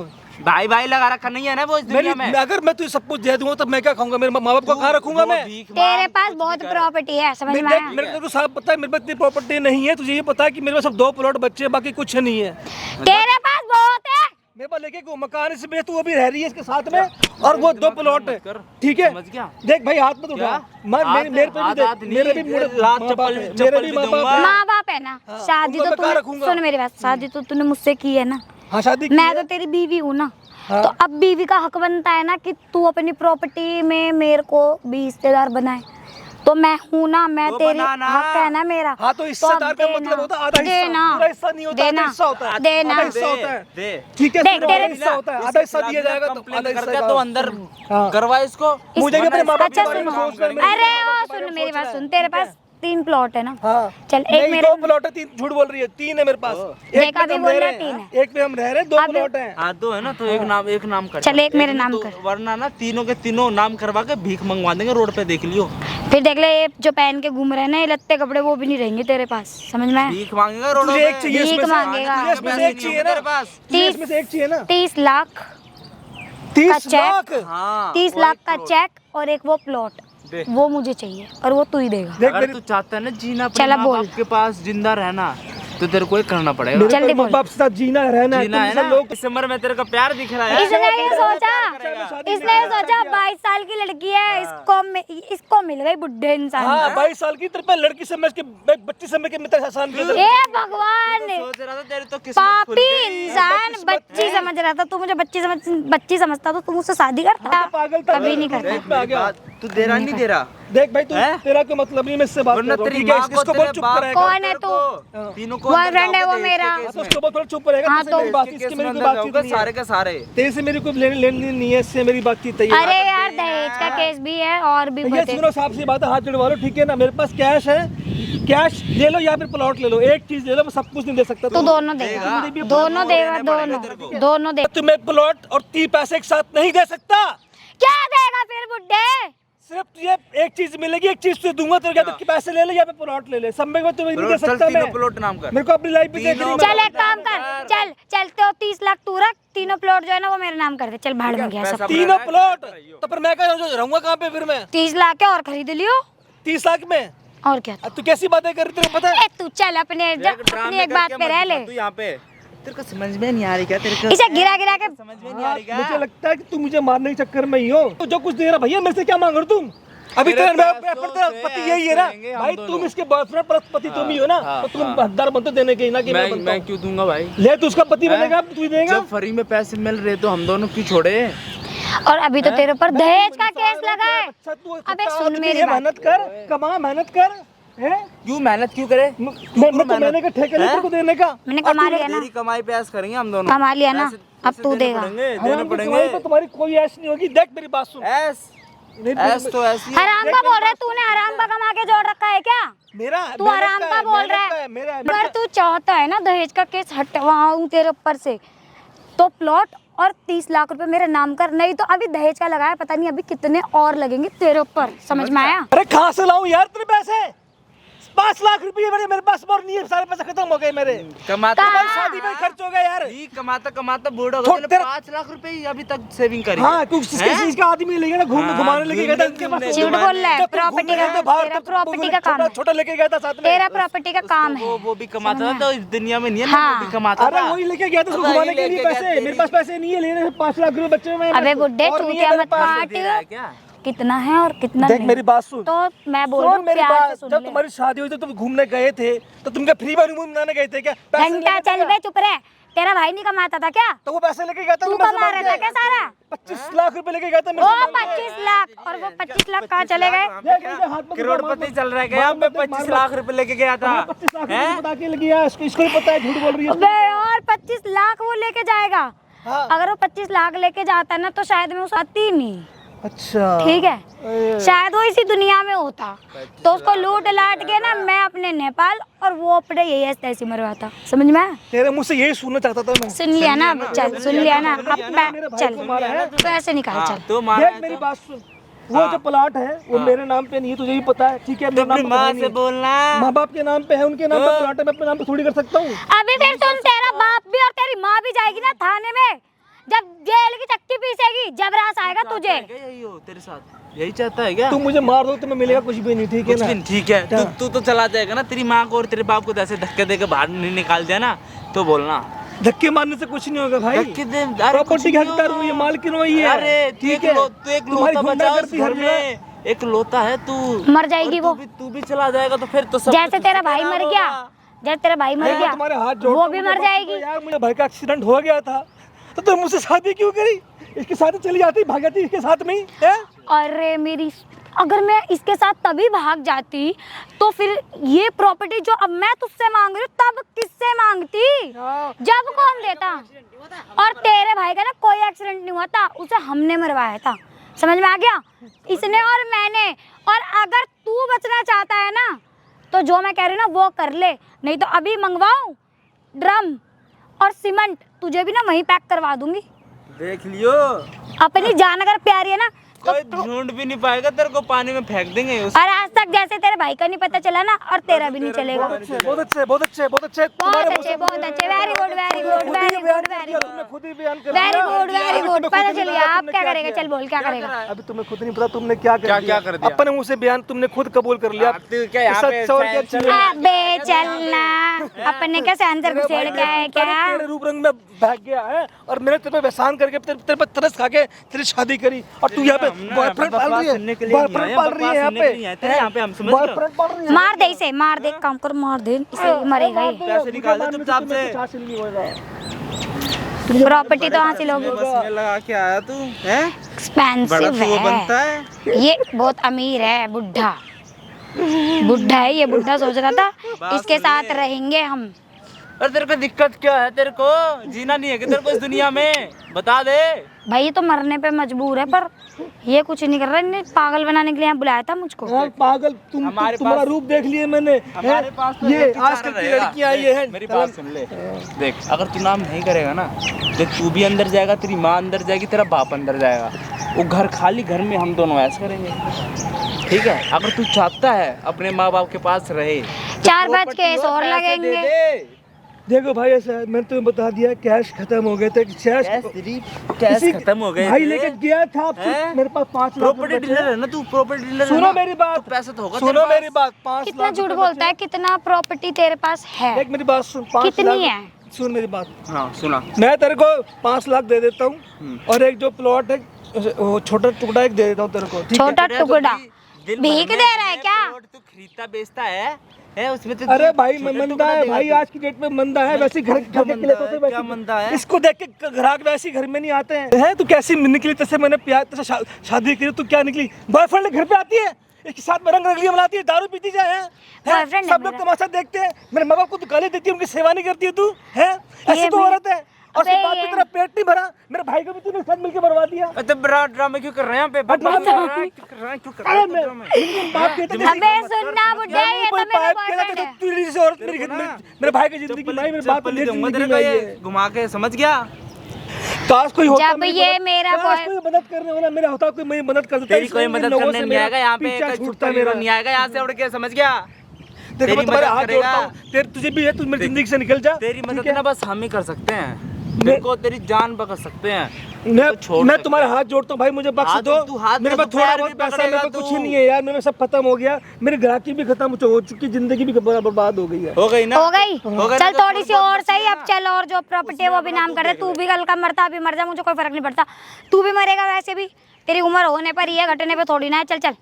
भाई लगा रखा नहीं है ना वो इस दुनिया में। अगर मैं तुझे सब कुछ दे दूंगा तब मैं क्या खाऊंगा? मेरे माँ बाप को कहाँ रखूंगा मैं? तेरे पास बहुत प्रॉपर्टी है, समझ में आया? मेरे को साफ पता है मेरे पास इतनी प्रॉपर्टी नहीं है। तुझे ये पता है कि मेरे पास सब 2 प्लॉट बच्चे, बाकी कुछ नहीं है। तेरे पास बहुत है। मेरे पास लेके को मकान इसमें तू अभी रह रही है इसके साथ में, और वो 2 प्लॉट है, ठीक है? समझ गया? देख भाई हाथ मत उठा, मेरे पे भी देख, मेरे भी माँ बाप है, मेरे भी माँ बाप है। माँ बाप है ना, शादी उनको तो मैं कहाँ तूने, रखूंगा? सुन मेरी बात, शादी तो तूने मुझसे की है ना, हाँ शादी की मैं है। तो तेरी बीवी हूँ ना, हाँ। तो अब बीवी का हक बनता है ना कि तू अपनी प्रॉपर्टी में मेरे को भी हिस्सेदार बनाए, तो मैं हूँ ना, मैं तो तेरी बनाना। हक है ना मेरा। हाँ तो हिस्सेदार का देना, मतलब होता है आधा हिस्सा, देना, पूरा हिस्सा नहीं होता, आधा देना, हिस्सा होता है, देना। आधा हिस्सा होता है, दे ठीक है? देख, सिर्फ तेरे- आधा हिस्सा होता है, आधा हिस्सा दिया जाएगा तो कंप्लेंट आधा हिस्सा करके तो अंदर हाँ। करवा इसको। मुझे भी अपने माँ बाप के अच्छा बारे में सुनो, सोचना है, मेरे अरे माँ वो बाप के बारे सुन में मेरी बात सोचना है, सुन, तेरे ठीक है? पास 3 प्लॉट है ना, हाँ चल एक नहीं, मेरे 2 प्लॉट है, 3 झूठ बोल रही है, 3 है मेरे पास। देख, एक पे अभी हम बोल रह रहा रहे है, 3 हैं, एक पे हम रह रहे हैं, 2 अब- प्लॉट हैं। हाँ तो है ना, तो एक नाम कर। चल, एक मेरे नहीं नाम तो कर। वरना ना तीनों के तीनों नाम करवा के भीख मंगवा देंगे रोड पे, देख लियो। फिर देख ले, ये जो पहन के घूम रहे हैं ना, ये लत्ते कपड़े, वो भी नहीं रहेंगे तेरे पास, समझ में आया? भीख मांगेगा रोड तुझे पे। एक चाहिए भीख इसमें से, मांगेगा। तुझे इसमें से एक चाहिए ना, तेरे पास। तुझे इसमें से एक चाहिए ना। 30 लाख 30 चेक। लाख हाँ 30 लाख का चेक और एक वो प्लॉट, दे। वो मुझे चाहिए और वो तू ही देगा। देख अगर मेरे तू चाहता है ना जीना चल, अपने अब माँ बोल। बाप के पास जिंदा रहना, तो तेरे को ही करना पड़ेगा। मेरे जल्दी को बोल। बाप के साथ जीना रहना है, जीना है तुम ना, सब लोग इस उम्र में तेरे को प्यार दिख रहा है। इसने ये सोचा, शादी इसने ये सोचा 22 साल की लड़की है, इसको मिल गई बुढ़े इंसान। हाँ 22 साल की, तेरे पे लड़की समझ के, बच्ची समझ के मैं आसान कर ए भगवान, सोच रहा था तेरी तो किस्मत खुल पापी गई। इंसान, बच्ची समझ रहा था तू मुझे, बच्ची समझता तो तू मुझसे शादी करता? पागल था, कभी नहीं करता। मैं आ गया। तू दे रहा नहीं दे रहा, देख भाई तू, हैं? तेरा कोई मतलब नहीं, मैं इससे बात कर वरना रहा हूँ, तेरी ठीक है? माँ को इसको बोल तेरे चुप बाप करेगा। कौन है तेरे तू? को, तीनों को बॉयफ्रेंड अंदर है वो जाओगे मेरा। देख के तो केस उसको बोल थोड़ा चुप रहेगा, हाँ, तुझसे तो मेरी बात, में। इसकी केस मेरी में कोई अंदर बातचीत जाओगे नहीं है। सारे के सारे। तेरे से मेरी कोई लेन नहीं है, इससे मेरी बातचीत तय है। अरे यार, दहेज का केस भी है और भी भैया बते। सुनो, साहब से बात है, हाथ जुड़वा लो, ठीक है ना? मेरे पास कैश है, कैश ले लो या फिर प्लॉट ले लो, एक चीज ले लो, मैं सब कुछ नहीं दे सकता। तू दोनों देगा, दोनों देगा, दोनों दे। तुम्हें प्लॉट और 30 पैसे एक साथ नहीं दे सकता। क्या देगा फिर बुड्ढे? सिर्फ तुझे एक चीज मिलेगी, एक चीज तुझे दूंगा, तो क्या तो पैसे ले ले या फिर प्लॉट ले ले, सब में तुम्हें नहीं दे चल सकता तीनों मैं। प्लॉट नाम कर। मेरे को अपनी लाइफ भी देखनी है। चल एक काम कर, चल तो 30 लाख तू रख, तीनों प्लॉट जो है ना वो मेरे नाम कर दे, चल भाड़ में गया सब। तीनों प्लॉट तो पर मैं क्या रहूंगा कहाँ पे फिर मैं? 30 लाख के और खरीद लियो, 30 लाख में? और क्या? अब तू कैसी बातें कर रही, तेरे को पता है? ए तू चल अपनी एक बात पे रह ले। तू यहाँ पे तेरे को समझ में नहीं आ रही क्या? तेरे को इसे गिरा गिरा के समझ में नहीं आ रही क्या? मुझे लगता है कि तू मुझे मारने के चक्कर में ही हो। तो जो कुछ दे रहा भैया, मेरे से क्या मांग रहे हो तुम? अभी तेरे तेरा पैसों पति से यही है ना करेंगे हम भाई, दोनों। तुम इसके बॉयफ्रेंड प्लस पति तुम ही हो ना, हाँ, तो तुम हाँ। हकदार बनते देने के ही ना कि मैं बनता मैं हूँ। क्यों दूंगा भाई? ले तू उसका पति हैं? बनेगा, तू ही देगा। जब फ्री में पैसे मिल रहे तो हम दोनों क्यों छोड़े? और अभी तो तेरे ऊपर दहेज का केस लगा है। अच्छा तू अबे सुन मेरी बात। मेहनत कर, कमा, मेहनत कर, हैं? क्यों मेहनत क्यों करे? मैं तो मैंने का ठेका ले तेरे को देने का। मैंने कमा लिया ना, तेरी कमाई पे ऐश करेंगे हम दोनों। कमा लिया ना, अब पैसे तू देने देगा। पड़ेंगे, हराम देने की पड़ेंगे। कमाई पे तुम्हारी कोई ऐश नहीं होगी। देख मेरी बात सुन, ऐश नहीं, ऐश तो ऐसी है। हराम का बोल रहा है, तूने हराम का कमा के जोड़ रखा है क्या? मेरा तू हराम का बोल रहा है। मेरा अगर तू चाहता है ना दहेज का केस हटवाऊं तेरे ऊपर से, तो प्लॉट और 30 लाख रुपए मेरे नाम कर, नहीं तो अभी दहेज का लगाया, पता नहीं अभी कितने और लगेंगे तेरे ऊपर, समझ में आया? अरे कहाँ से लाऊं यार तेरे पैसे? 5 लाख रुपए मेरे पास और नहीं है, सारे पैसे खत्म हो गए मेरे। कमाता तुम्हारी शादी में खर्च हो गया यार। जी, कमाता कमाता बूढ़ा हो गया, 5 लाख रुपए ही अभी तक सेविंग करी। हाँ, कुछ इसका आदमी ले गया ना, घुमाने लेके गया था इनके पास। झूठ बोल रहा है, प्रॉपर्टी का तेरा प्रॉपर्टी का काम है, छोटा लेके गया था साथ में। तेरा प्रॉपर्टी का काम है। वो भी कमाता था, तो इस दुनिया में नहीं है ना, हाँ। वो भी कमाता अरे था। वही लेके गया था उसको घुमाने के लिए पैसे। मेरे पास पैसे नहीं है, लेने 5 लाख रुपए बच्चे में। अबे बुड्ढे, और तू नहीं क्या है मेरे मत पास। काट, क्या कितना है और कितना देख नहीं। मेरी बात सुन, तो मैं बोल रही सुन हूँ, मेरी प्यार से बात। सुन जब ले। तुम्हारी शादी हुई तो तुम घूमने गए थे, तो तुम क्या फ्री में मनाने गए थे क्या? पैसे घंटा लेके चल गया। बे, चुप रहे। तेरा भाई नहीं कमाता था क्या? तो वो पैसे लेके गया था, तू तो मैं कमा समझ रहा था गया। क्या सारा? 25 लाख रुपए लेके गया था मेरे ओ से। 25 लाख, और वो 25 लाख कहाँ चले गए? देख लीजिए, हाथ में करोड़पति चल रहा है क्या? मैं 25 लाख रुपए लेके गया था। 25 लाख रुपए बता के लगी है, इसको ही पता है, झूठ बोल रही है। अबे यार 25 लाख वो लेके जाएगा। हाँ। अगर वो 25 लाख लेके जाता ना, तो शायद मैं उस आती ही नहीं। अच्छा, ठीक है, शायद वो इसी दुनिया में होता, तो उसको लूट लाट के ना मैं अपने नेपाल और वो अपने यही ऐसे मरवाता। समझ में आया? तेरे मुंह से यही सुनना चाहता था मैं। सुन लिया ना? चल सुन लिया ना? अब चल मारा है। पैसे निकाल चल। तो मारा देख मेरी बात सुन, वो जो प्लाट है वो मेरे नाम पे नहीं है, तुझे भी पता है। ठीक है, मेरे नाम अपनी पे माँ नहीं से है। बोलना। माँ बाप के नाम पे है, उनके नाम पे प्लाट है, मैं अपने नाम पे थोड़ी कर सकता हूँ। अभी फिर सुन, तेरा बाप भी और तेरी माँ भी जाएगी ना थाने में, जब जेल की चक्की पीसेगी, जब रास आएगा तुझे। यही हो तेरे साथ, यही चाहता है क्या? तू मुझे मार दो तो मैं मिलेगा कुछ भी नहीं, ठीक है कुछ ना? भी नहीं, ठीक है। तू तो चला जाएगा ना, तेरी माँ को और तेरे बाप को ऐसे धक्के देकर बाहर नहीं निकाल दिया ना, तो बोलना। धक्के मारने से कुछ नहीं होगा भाई। धक्के दे, अरे प्रॉपर्टी के हकदार हुई है, मालकिन वही है। अरे ठीक है, तू एक तुम्हारी लोता बचा गुंडागर्दी घर हर जगह। में, एक लोता है तू। मर जाएगी और वो। तू भी चला जाएगा तो फिर तो सब जैसे कुछ तेरा उससे भाई खराब मर गया, होगा। जैसे तेरा भाई मर मैं गया, तुम्हारे हाथ जोड़ता वो हूँ, भी मुझे मर बता दो जाएगी। यार, मुझे भाई का एक्सीडेंट हो गया था, तो तुम मुझसे शादी क्यों करी? इसके साथ ही चली जाती, भाग जाती इसके साथ में ही, है? अरे मेरी, अगर मैं इसके साथ तभी भाग जाती, तो फिर ये प्रॉपर्टी जो अब मैं तुझसे मांग रही हूँ, तब किससे मांगती? जब कौन देता? और तेरे भाई का ना कोई एक्सीडेंट नहीं हुआ था, उसे हमने मरवाया था। समझ में आ गया? इसने और मैंने। और अगर तू बचना चाहता है ना, तो जो मैं कह रही हूँ ना वो कर ले, नहीं तो अभी मंगवाऊं ड्रम और सीमेंट, तुझे भी ना वहीं पैक करवा दूंगी। देख लियो, अपनी जान अगर प्यारी है ना, तो कोई ढूंढ भी नहीं पाएगा, तेरे को पानी में फेंक देंगे उस। और आज तक जैसे तेरे भाई का नहीं पता चला ना, और तेरा भी नहीं चलेगा। बहुत अच्छे, बहुत अच्छे, बहुत अच्छे, बहुत अच्छे। बहुत अच्छे, बहुत अच्छे, very good, very good, very good, very good, तुमने खुद ही बयान कर वेरी दिया। गुड, वेरी अभी गुड। तुम्हें पता खुद ही चल नहीं गया पता आप तुमने क्या क्या करेगा। किया। चल बोल, क्या करेगा? अभी तुम्हें खुद नहीं पता तुमने क्या कर क्या दिया। कर दिया? अपने मुंह से बयान तुमने खुद कबूल कर लिया। तू क्या यहाँ पे अबे चलना, अपने क्या सेंसर घुसेड़ के है क्या? तेरे रूप रंग में भाग गया है, और मैंने तेरे पे एहसान करके तेरे पे तरस खा के तेरी शादी करी, और तू यहाँ पे बॉयफ्रेंड पाल रही है, बॉयफ्रेंड पाल रही है यहाँ पे, यहाँ पे हम समझ गए। बॉयफ्रेंड पाल रही है। मार दे इसे, मार दे, काम कर, मार दे इसे, मरेगा ही। पैसे निकाल दे चुपचाप से। हासिल नहीं होगा। प्रॉपर्टी तो हासिल होगी। बस में लगा के आया तू, हैं? बड़ा एक्सपेंसिव तू वो बनता है है। ये, बहुत अमीर है, बुढ़ा बुढ़ा है ये। बुढ़ा सोच रहा था इसके साथ रहेंगे हम। और तेरे को दिक्कत क्या है? तेरे को जीना नहीं है कि तेरे को इस दुनिया में? बता दे। भाई ये तो मरने पे मजबूर है, पर ये कुछ नहीं कर रहा। इन्हें पागल बनाने के लिए यहाँ बुलाया था मुझको। यार पागल, तुम्हारा रूप देख लिए मैंने। हमारे पास तो ये एक ही आजकल चारा की रहेगा। लड़कियां ये हैं। मेरी बात सुन ले, देख, अगर तू नाम नहीं करेगा ना, देख तू भी अंदर जाएगा, तेरी माँ अंदर जाएगी, तेरा बाप अंदर जाएगा, वो घर खाली, घर में हम दोनों ऐसे करेंगे, ठीक है? अगर तू चाहता है अपने माँ बाप के पास रहे, 4 बज के और लगेंगे। देखो भाई, ऐसा है, मैंने तुम्हें बता दिया, कैश खत्म हो गए थे। कैश खत्म हो गए भाई थे। लेके गया था हैं? मेरे पास 5 लाख प्रॉपर्टी रुपए डीलर है ना तू, प्रॉपर्टी डीलर। सुनो मेरी बात, तो पैसा तो होगा सुनो तेरे मेरी बात। 5 कितना लाख झूठ रुपए बोलता है? कितना प्रॉपर्टी तेरे पास है? देख मेरी बात सुन, 5 कितनी लाख। है? सुन मेरी बात, पास। हाँ सुना। मैं तेरे को 5 लाख दे देता हूँ, और एक जो प्लॉट है वो छोटा टुकड़ा एक दे देता हूँ तेरे को, ठीक है? छोटा टुकड़ा दिल भीख भर दे में रहा है एक क्या? करोड़ तू खरीदता बेचता है उसमें तो अरे भाई छोटे मंदा टुकड़ा है देगा भाई, तू। आज की डेट में मंदा है। वैसे घर क्या के मंदा लेते है? थे, क्या मंदा है? इसको देख के ग्राहक वैसे घर में नहीं आते हैं। तू कैसी निकली? तैसे मैंने प्यार तैसे शादी करी, तू क्या निकली? बॉयफ्रेंड घर पे आती है, इसके साथ में रंग रंगलियां बनाती है, दारू पीती जाए, Boyfriend है सब लोग मेरा। तमाशा देखते हैं। मेरे माँ बाप को तू गाली देती है, उनकी सेवा नहीं करती है तू, है? ऐसी तो मैं- औरत है। और अबे सिर्फ बात पे ये- तेरा पेट नहीं भरा, मेरे भाई को भी तूने साथ मिलकर बर्बाद दिया। तो बड़ा ड्रामा क्यों कर रहे हैं यहाँ पे? ड्रामा? क्यों कर रहा है? क्यों कर रहा है? क्यों कर रहा है? अरे बाप कहते थे, अबे सुनना बुड्ढे, ये तो मेरा बॉयफ्रेंड है। तू जैसी औरत मेरे भाई की जिंदगी में आई, मेरे बाप चप्पल की दूंगा जिंदगी तेरे में को आई ये है। घुमा के, समझ गया? काश कोई होता जब मेरी ये मदद- मेरा काश बॉय- कोई मदद करने वाला मेरा होता, कोई मेरी मदद कर देता। तेरी इसलिए कोई इन मदद लोगों करने से नहीं मेरा आएगा यहाँ पे, पीछा कोई छूटता छूटता मेरा नहीं आएगा यहाँ से उड़ के, समझ गया? देखो तेरी मैं तुम्हारे मदद हाथ करेगा। जोड़ता हूँ, तेरे तुझे भी है, तू मेरी जिंदगी से निकल जा। तेरी ठीक मदद है? ना बस हम ही कर सकते हैं, तेरे को तेरी जान बचा सकते हैं। तो छोड़ मैं सकते तुम्हारे हैं। हाथ जोड़ता हूँ भाई, मुझे बख्श हाथ दो। तू हाथ मेरे का पास तो थोड़ा पैर बहुत भी पैसा है, मेरे पकड़ेगा पास कुछ तू। ही नहीं है यार, मेरे सब खत्म हो गया, मेरी ग्राहकी भी खत्म हो चुकी, जिंदगी भी बर्बाद हो गई है। हो गई ना? हो गई, हो गई ना, चल तो थोड़ी सी बहुत और बच सही, गया अब ना। चल, और जो प्रॉपर्टी है वो भी नाम कर दे। तू भी कल का मरता अभी मर जा, मुझे कोई फर्क नहीं पड़ता। तू भी मरेगा वैसे भी, तेरी उम्र होने पर ही है, घटने पे थोड़ी ना है। चल चल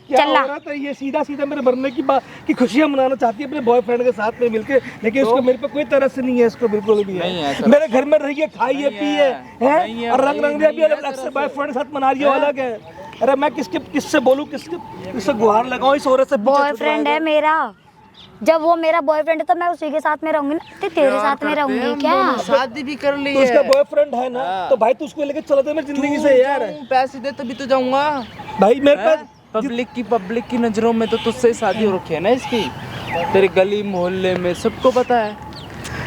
क्या चल हो ला। रहा था, ये सीधा सीधा मेरे मरने की बात की खुशियां मनाना चाहती है अपने बॉयफ्रेंड के साथ में मिलके, लेकिन उसको मेरे पे कोई तरस नहीं है, इसको बिल्कुल भी नहीं है है। तरस। मेरे घर में रही है, खाई है, नहीं पी है, है नहीं है और रंग भाई, रंग भी नहीं है अलग से तरस। बॉयफ्रेंड के साथ मना रही है, वो अलग है। अरे मैं किससे बोलूं, किससे गुहार लगाऊं इस औरत से पीछे बॉयफ्रेंड है मेरा, जब वो मेरा बॉयफ्रेंड है तो मैं उसी के साथ में रहूंगी ना, तेरे साथ में रहूंगी क्या? शादी भी कर ली तो है। उसका बॉयफ्रेंड है ना, तो भाई तू उसको लेके चला दे मेरी जिंदगी से यार। पैसे दे तभी तो जाऊंगा। भाई मेरे पास पब्लिक की नजरों में तो तुझसे ही शादी हो रखी है ना इसकी, तेरे गली मोहल्ले में सबको पता है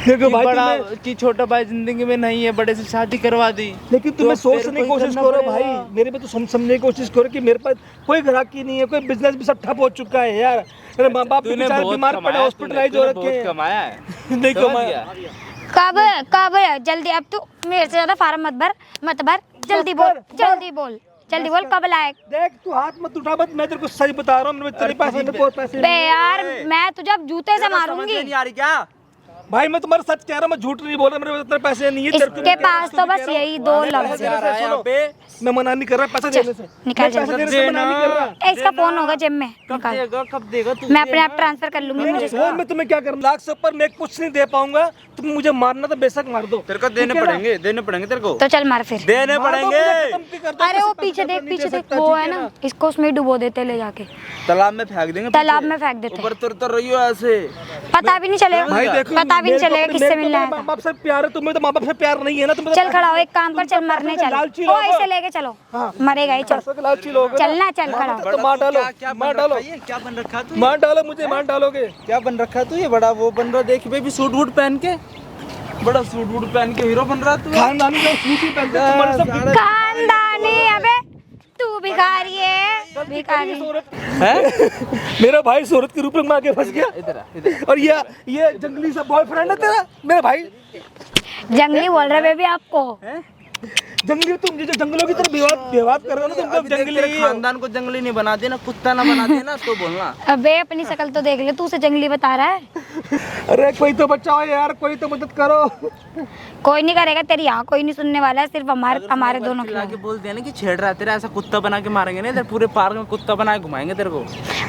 देखो कि भाई बड़ा तुम्हें, कि छोटा भाई जिंदगी में नहीं है, बड़े से शादी करवा दी। लेकिन तो तुम्हें अब तेरे सोचने को की ही कोशिश करना करो पड़ेगा। भाई, मेरे पे तो समझने की कोशिश करो कि मेरे पास कोई ग्राहकी नहीं है, कोई बिजनेस भी सब ठप हो चुका है यार। मेरे माँ बाप भी तूने बेचारे बहुत बीमार पड़े, कमाया, हॉस्पिटलाइज हो तूने रखे बहुत हैं। कमाया है। नहीं समझ कमाया। गया? कब कब जल्दी, अब तू मेरे से ज्यादा फार्म मत भर, जल्दी बोल, जल्दी बोल कब लाए? देख तू हाथ मत उठा, मत, मैं तेरे को सही बता रहा हूँ, तेरे पास मेरे को पैसे बे नहीं है। यार, मैं तुझे अब जूते से समझ मारूंगी। नहीं आ रही क्या? भाई मैं तुम्हारा सच कह रहा हूँ, मैं झूठ नहीं बोल रहा, मेरे पास इतने पैसे नहीं है। तेरे को इसके मैं कह रहा हूँ, पास तो बस यही दो लफ्ज पैसे है। देने से सुनो, मैं मना नहीं कर रहा पैसे देने से, निकाल मैं पैसे जल्दी। देने से मना नहीं कर रहा। इसका फोन होगा जेब में, कब निकाल। देगा, कब देगा तू? मैं अपने आप ट्रांसफर कर लूंगी, मुझे फोन में तुम्हें क्या करना, लाख से ऊपर मैं कुछ नहीं दे पाऊंगा, तुम मुझे मारना तो बेशक मार दो। तेरे को देने पड़ेंगे तेरे को तो चल मार फिर। देने मार दो, पड़ेंगे। मुझे खत्म भी कर दो, अरे वो पैसे पीछे तो देख, नहीं पीछे दे देख, सकता, वो ठीक है ना? ना, इसको उसमें डुबो देते ले जाके, तालाब में फेंक देंगे, तालाब में फेंक देते ऊपर हैं। तर रही हो ऐसे। पता भी नहीं चलेगा, भाई देखो, पता भी नहीं मेरे को चलेगा अपने- किससे मेरे को मिलना अपने है। माँ बाप से प्यार है, तुम्हें तो माँ बाप से प्यार नहीं है ना, तुम्हें तो चल खड़ा हो, एक काम कर, तुम चल तो मरने पैसों के चल। लालची ओ लोग हो। इसे लेके चलो, हाँ। मरेगा ही, चल पैसों के लालची लोग हो ना। चलना, चल खड़ा हो। तो मार डालो, मार डालो, क्या बन रखा तू? मार डालो, मुझे मार डालोगे। क्या बन रखा तू? ये बड़ा वो बन रहा, देख बेबी, सूट वूट पहन के, बड़ा सूट वूट पहन के हीरो बन रहा तू। खानदानी लोग सूट ही पहनते हैं, तुम्हारे सब खानदानी, अबे तू भिखारी है, भिखारी। मेरा भाई सूरत के रूप में आगे फंस गया। इधर और ये जंगली सा बॉयफ्रेंड है तेरा, मेरा भाई जंगली बोल रहे बेबी आपको। जंगली, तुम जो जंगलों की तरह व्यवहार कर रहे हो ना, तुम तो जंगली ही हो। खानदान को जंगली नहीं बना देना, कुत्ता ना बना देना तो बोलना। अबे अपनी शक्ल तो देख ले, तू उसे जंगली बता रहा है। अरे कोई तो बचाओ यार, कोई तो मदद करो। कोई नहीं करेगा, तेरी यहाँ कोई नहीं सुनने वाला है, सिर्फ हमारे दोनों के लाके बोल दिया ना कि छेड़ रहा है तेरा, ऐसा कुत्ता बना के मारेंगे ना, इधर पूरे पार्क में कुत्ता बना के घुमाएंगे तेरे को।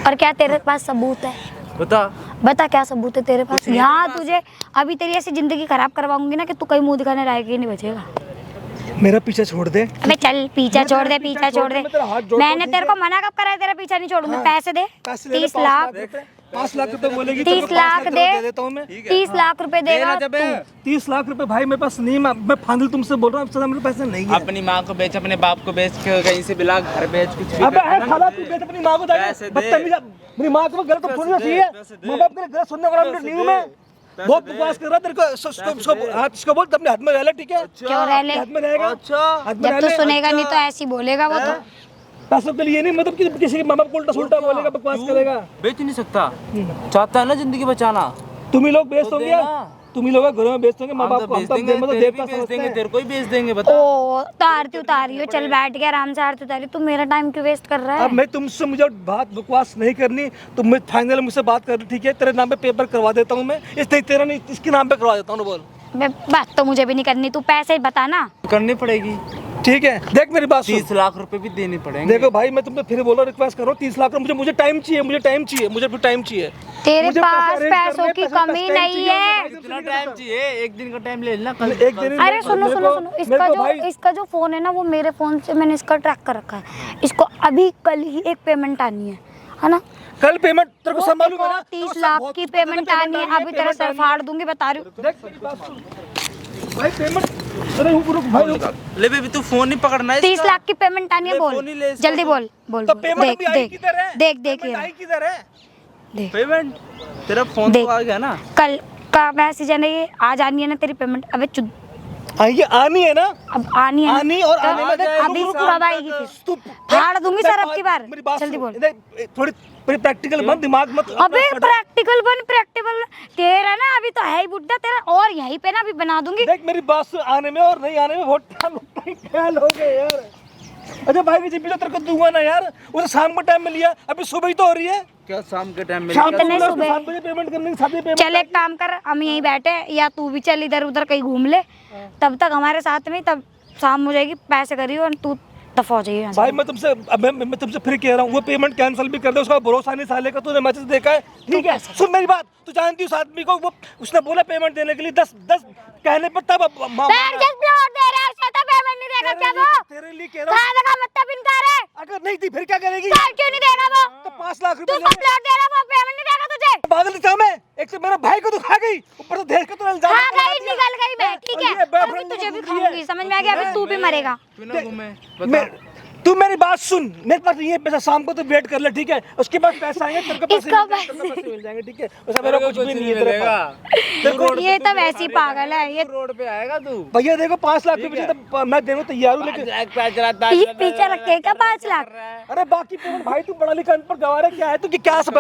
और क्या तेरे पास सबूत है? बता क्या सबूत है तेरे पास? यहाँ तुझे अभी तेरी ऐसी जिंदगी खराब करवाऊंगी ना कि तू कहीं मुंह दिखाने लायक ही नहीं बचेगा। मेरा पीछे छोड़ दे। अबे चल, पीछा छोड़ दे, पीछा छोड़ दे। मैं तेरा हाथ जोड़ता हूँ, मैंने तेरे को मना कब करा है, तेरा पीछा नहीं छोड़ूंगी। पैसे दे, 30 लाख, 5 लाख रुपए बोलेगी, 30 लाख दे, देता हूँ मैं। 30 लाख रुपए देगा तू। 30 लाख रुपए भाई मेरे पास नहीं, मैं फाजिल तुमसे बोल रहा हूँ, मेरे पैसे नहीं है। अपनी माँ को बेच, अपने बाप को बेच के कहीं से बिला, घर बेच, कुछ भी अबे कर। खाला तू बेच अपनी माँ को, पैसे दे। बदतमीज, मेरी माँ को गलत थोड़ी ना चाहिए, माँ बाप के गलत सुनने वाला नहीं हूँ मैं। बहुत बकवास कर रहा है, तेरे को हाथ इसको बोल, अपने हाथ में रह ले, ठीक है? क्यों रह ले? हाथ में रहेगा, हाथ में जब रह तू ले। सुनेगा नहीं तो ऐसी बोलेगा वो तो। पैसों के लिए नहीं, मतलब कि किसी के माँ बाप को उल्टा सुल्टा बोलेगा, बकवास करेगा। बेच नहीं सकता, चाहता है ना जिंदगी बचाना। तुम ही लोग बेच दोगे, देना। तुम ही लोग घरों में बेच दोगे माँ हम बाप तो को, बेच देंगे, मतलब तेरे भी देवता बेच समझते देंगे, हैं। तेरे को ही बेच देंगे, बता। ओ तो आरती उतारी हो, चल बैठ के आराम से आरती उतारी। तू मेरा टाइम क्यों वेस्ट कर रहा अब है? मैं तुमसे, मुझे बात बकवास नहीं करनी, तुम मैं फाइनल मुझसे बात कर, ठीक है? तेरे नाम पे पेपर करवा देता हूँ मैं, इसलिए तेरा नहीं, इसके नाम पे करवा देता हूँ। बोल, बात तो मुझे भी नहीं करनी, तू पैसे बता ना। करनी पड़ेगी, ठीक है? देख मेरी बात सुन। 30 लाख रुपए भी देने पड़ेंगे। देखो भाई, मैं तुमसे फिर बोल रहा हूँ, रिक्वेस्ट करो, 30 लाख मुझे टाइम चाहिए, मुझे टाइम चाहिए, मुझे टाइम चाहिए। तेरे मुझे पास पैसे arrange पैसों करने, की पैसे कमी time नहीं चाहिए, है। कितना टाइम चाहिए? एक दिन का टाइम ले लेना, कल एक दिन। अरे सुनो सुनो सुनो, इसका जो फोन है ना, वो मेरे फोन से मैंने इसका ट्रैक कर रखा है। इसको अभी कल ही एक पेमेंट आनी है ना? कल पेमेंट तेरे को संभालूंगा ना। 30 लाख की पेमेंट आनी है, अभी तेरा सर फाड़ दूंगी, बता रही हूँ। देख मेरी बात सुन भाई, पेमेंट, अरे रुक भाई, रुक। ले बेबी, तू फोन नहीं पकड़ना है 30 लाख की पेमेंट आनी है, ले, बोल फोन ही ले इसका जल्दी, बोल बोल तो बोल। पेमेंट देख भी आई देख किधर है? देख देख पेमेंट ये आई किधर है? देख, पेमेंट। तेरा फोन देख। तो आ गया ना। कल का मैसेज है ना, ये आज आनी है ना तेरी पेमेंट। अबे चुद, ये आनी है ना, अब आनी है ना? आनी और तो आने में देख, अभी रुक, कब आएगी फिर? तू फाड़ दूंगी सर अब की बार। मेरी बात जल्दी सुन, बोल। देख, थोड़ी प्रैक्टिकल मत, दिमाग मत अबे अपना प्रैक्टिकल बन प्रैक्टिकल। तेरा ना अभी तो है ही बुड्ढा तेरा, और यहीं पे ना अभी बना दूंगी। देख मेरी बात सुन, आने में और नहीं आने में बहुत टाइम लगता है। क्या लोग है यार। अच्छा भाई की जिम्मेदारी तेरे को दूंगा ना यार, वो तो शाम को टाइम में लिया, अभी सुबह ही तो हो रही है। क्या शाम के टाइम में? शाम को नहीं, सुबह 7 बजे पेमेंट करने की, 7 बजे पेमेंट। चल एक काम कर, हम यहीं बैठे, या तू भी चल इधर उधर कहीं घूम ले, तब तक हमारे साथ में, तब शाम हो जाएगी, पैसे करियो और तू दफा हो जाइए यहाँ से। भाई मैं तुमसे मैं तुमसे फिर कह रहा हूँ, वो पेमेंट कैंसिल भी कर दे, उसका भरोसा नहीं साले का। तूने मैसेज देखा है? ठीक है सुन मेरी बात, तू जानती है उस आदमी को, वो उसने बोला पेमेंट देने के लिए 10 कहने पर तब पेमेंट नहीं देगा क्या वो? तेरे लिए कह रहा हूँ। का मतलब इनकार है? अगर नहीं दी फिर क्या करेगी? क्यों नहीं देगा वो? तो 5 लाख तू रुपए प्लॉट दे रहा, वो पेमेंट नहीं देगा तुझे? पागल था मैं, एक से मेरे भाई को तो खा गई, ऊपर से देश का तो इल्जाम हाँ लगा गई, दिया। निकल गई मैं, ठीक है, और ये अभी boyfriend तुझे भी को घूम रही खाऊंगी, है। समझ में आ गया? अभी तू भी मरेगा। तू ना घूमे, मैं- बता। तू मेरी बात सुन, मेरे पास ये पैसा शाम को तो वेट कर ले, ठीक है? उसके बाद पैसा आएंगे, तेरे को पैसे इसका मिल जाएंगे, ठीक है? उसका मेरा कुछ भी नहीं है तेरे पास। ये तो वैसे ही पागल है ये। रोड पे आएगा तू। भैया देखो 5 लाख रुपए तो मैं देने को तैयार हूँ, लेकिन ये पीछे रखे क्या 5 लाख? अरे बाकी पेमेंट भाई तू पढ़ा लिखा अनपढ़ गवार है, क्या है तू कि क्या सब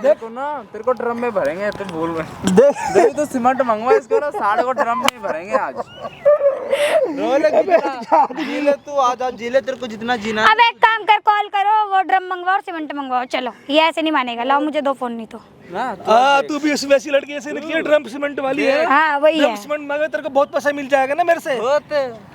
देखो ना, तेरे को ड्रम में भरेंगे, तू बोल रहे। देख देख तो सीमेंट मंगवा इसको ना, 6.5 को ड्रम में भरेंगे आज। जीले तू आजा, जीले तेरे को जितना जीना अब एक काम कर, कॉल करो, वो ड्रम मंगवाओ और सीमेंट मंगवाओ। चलो ये ऐसे नहीं मानेगा, लाओ मुझे 2 फोन नहीं तो। ना तू भी वैसी लड़की ऐसे निकली है, ड्रम सीमेंट वाली है। हाँ वही ड्रम है। सीमेंट मांगे तेरे को बहुत पैसा मिल जाएगा ना मेरे से।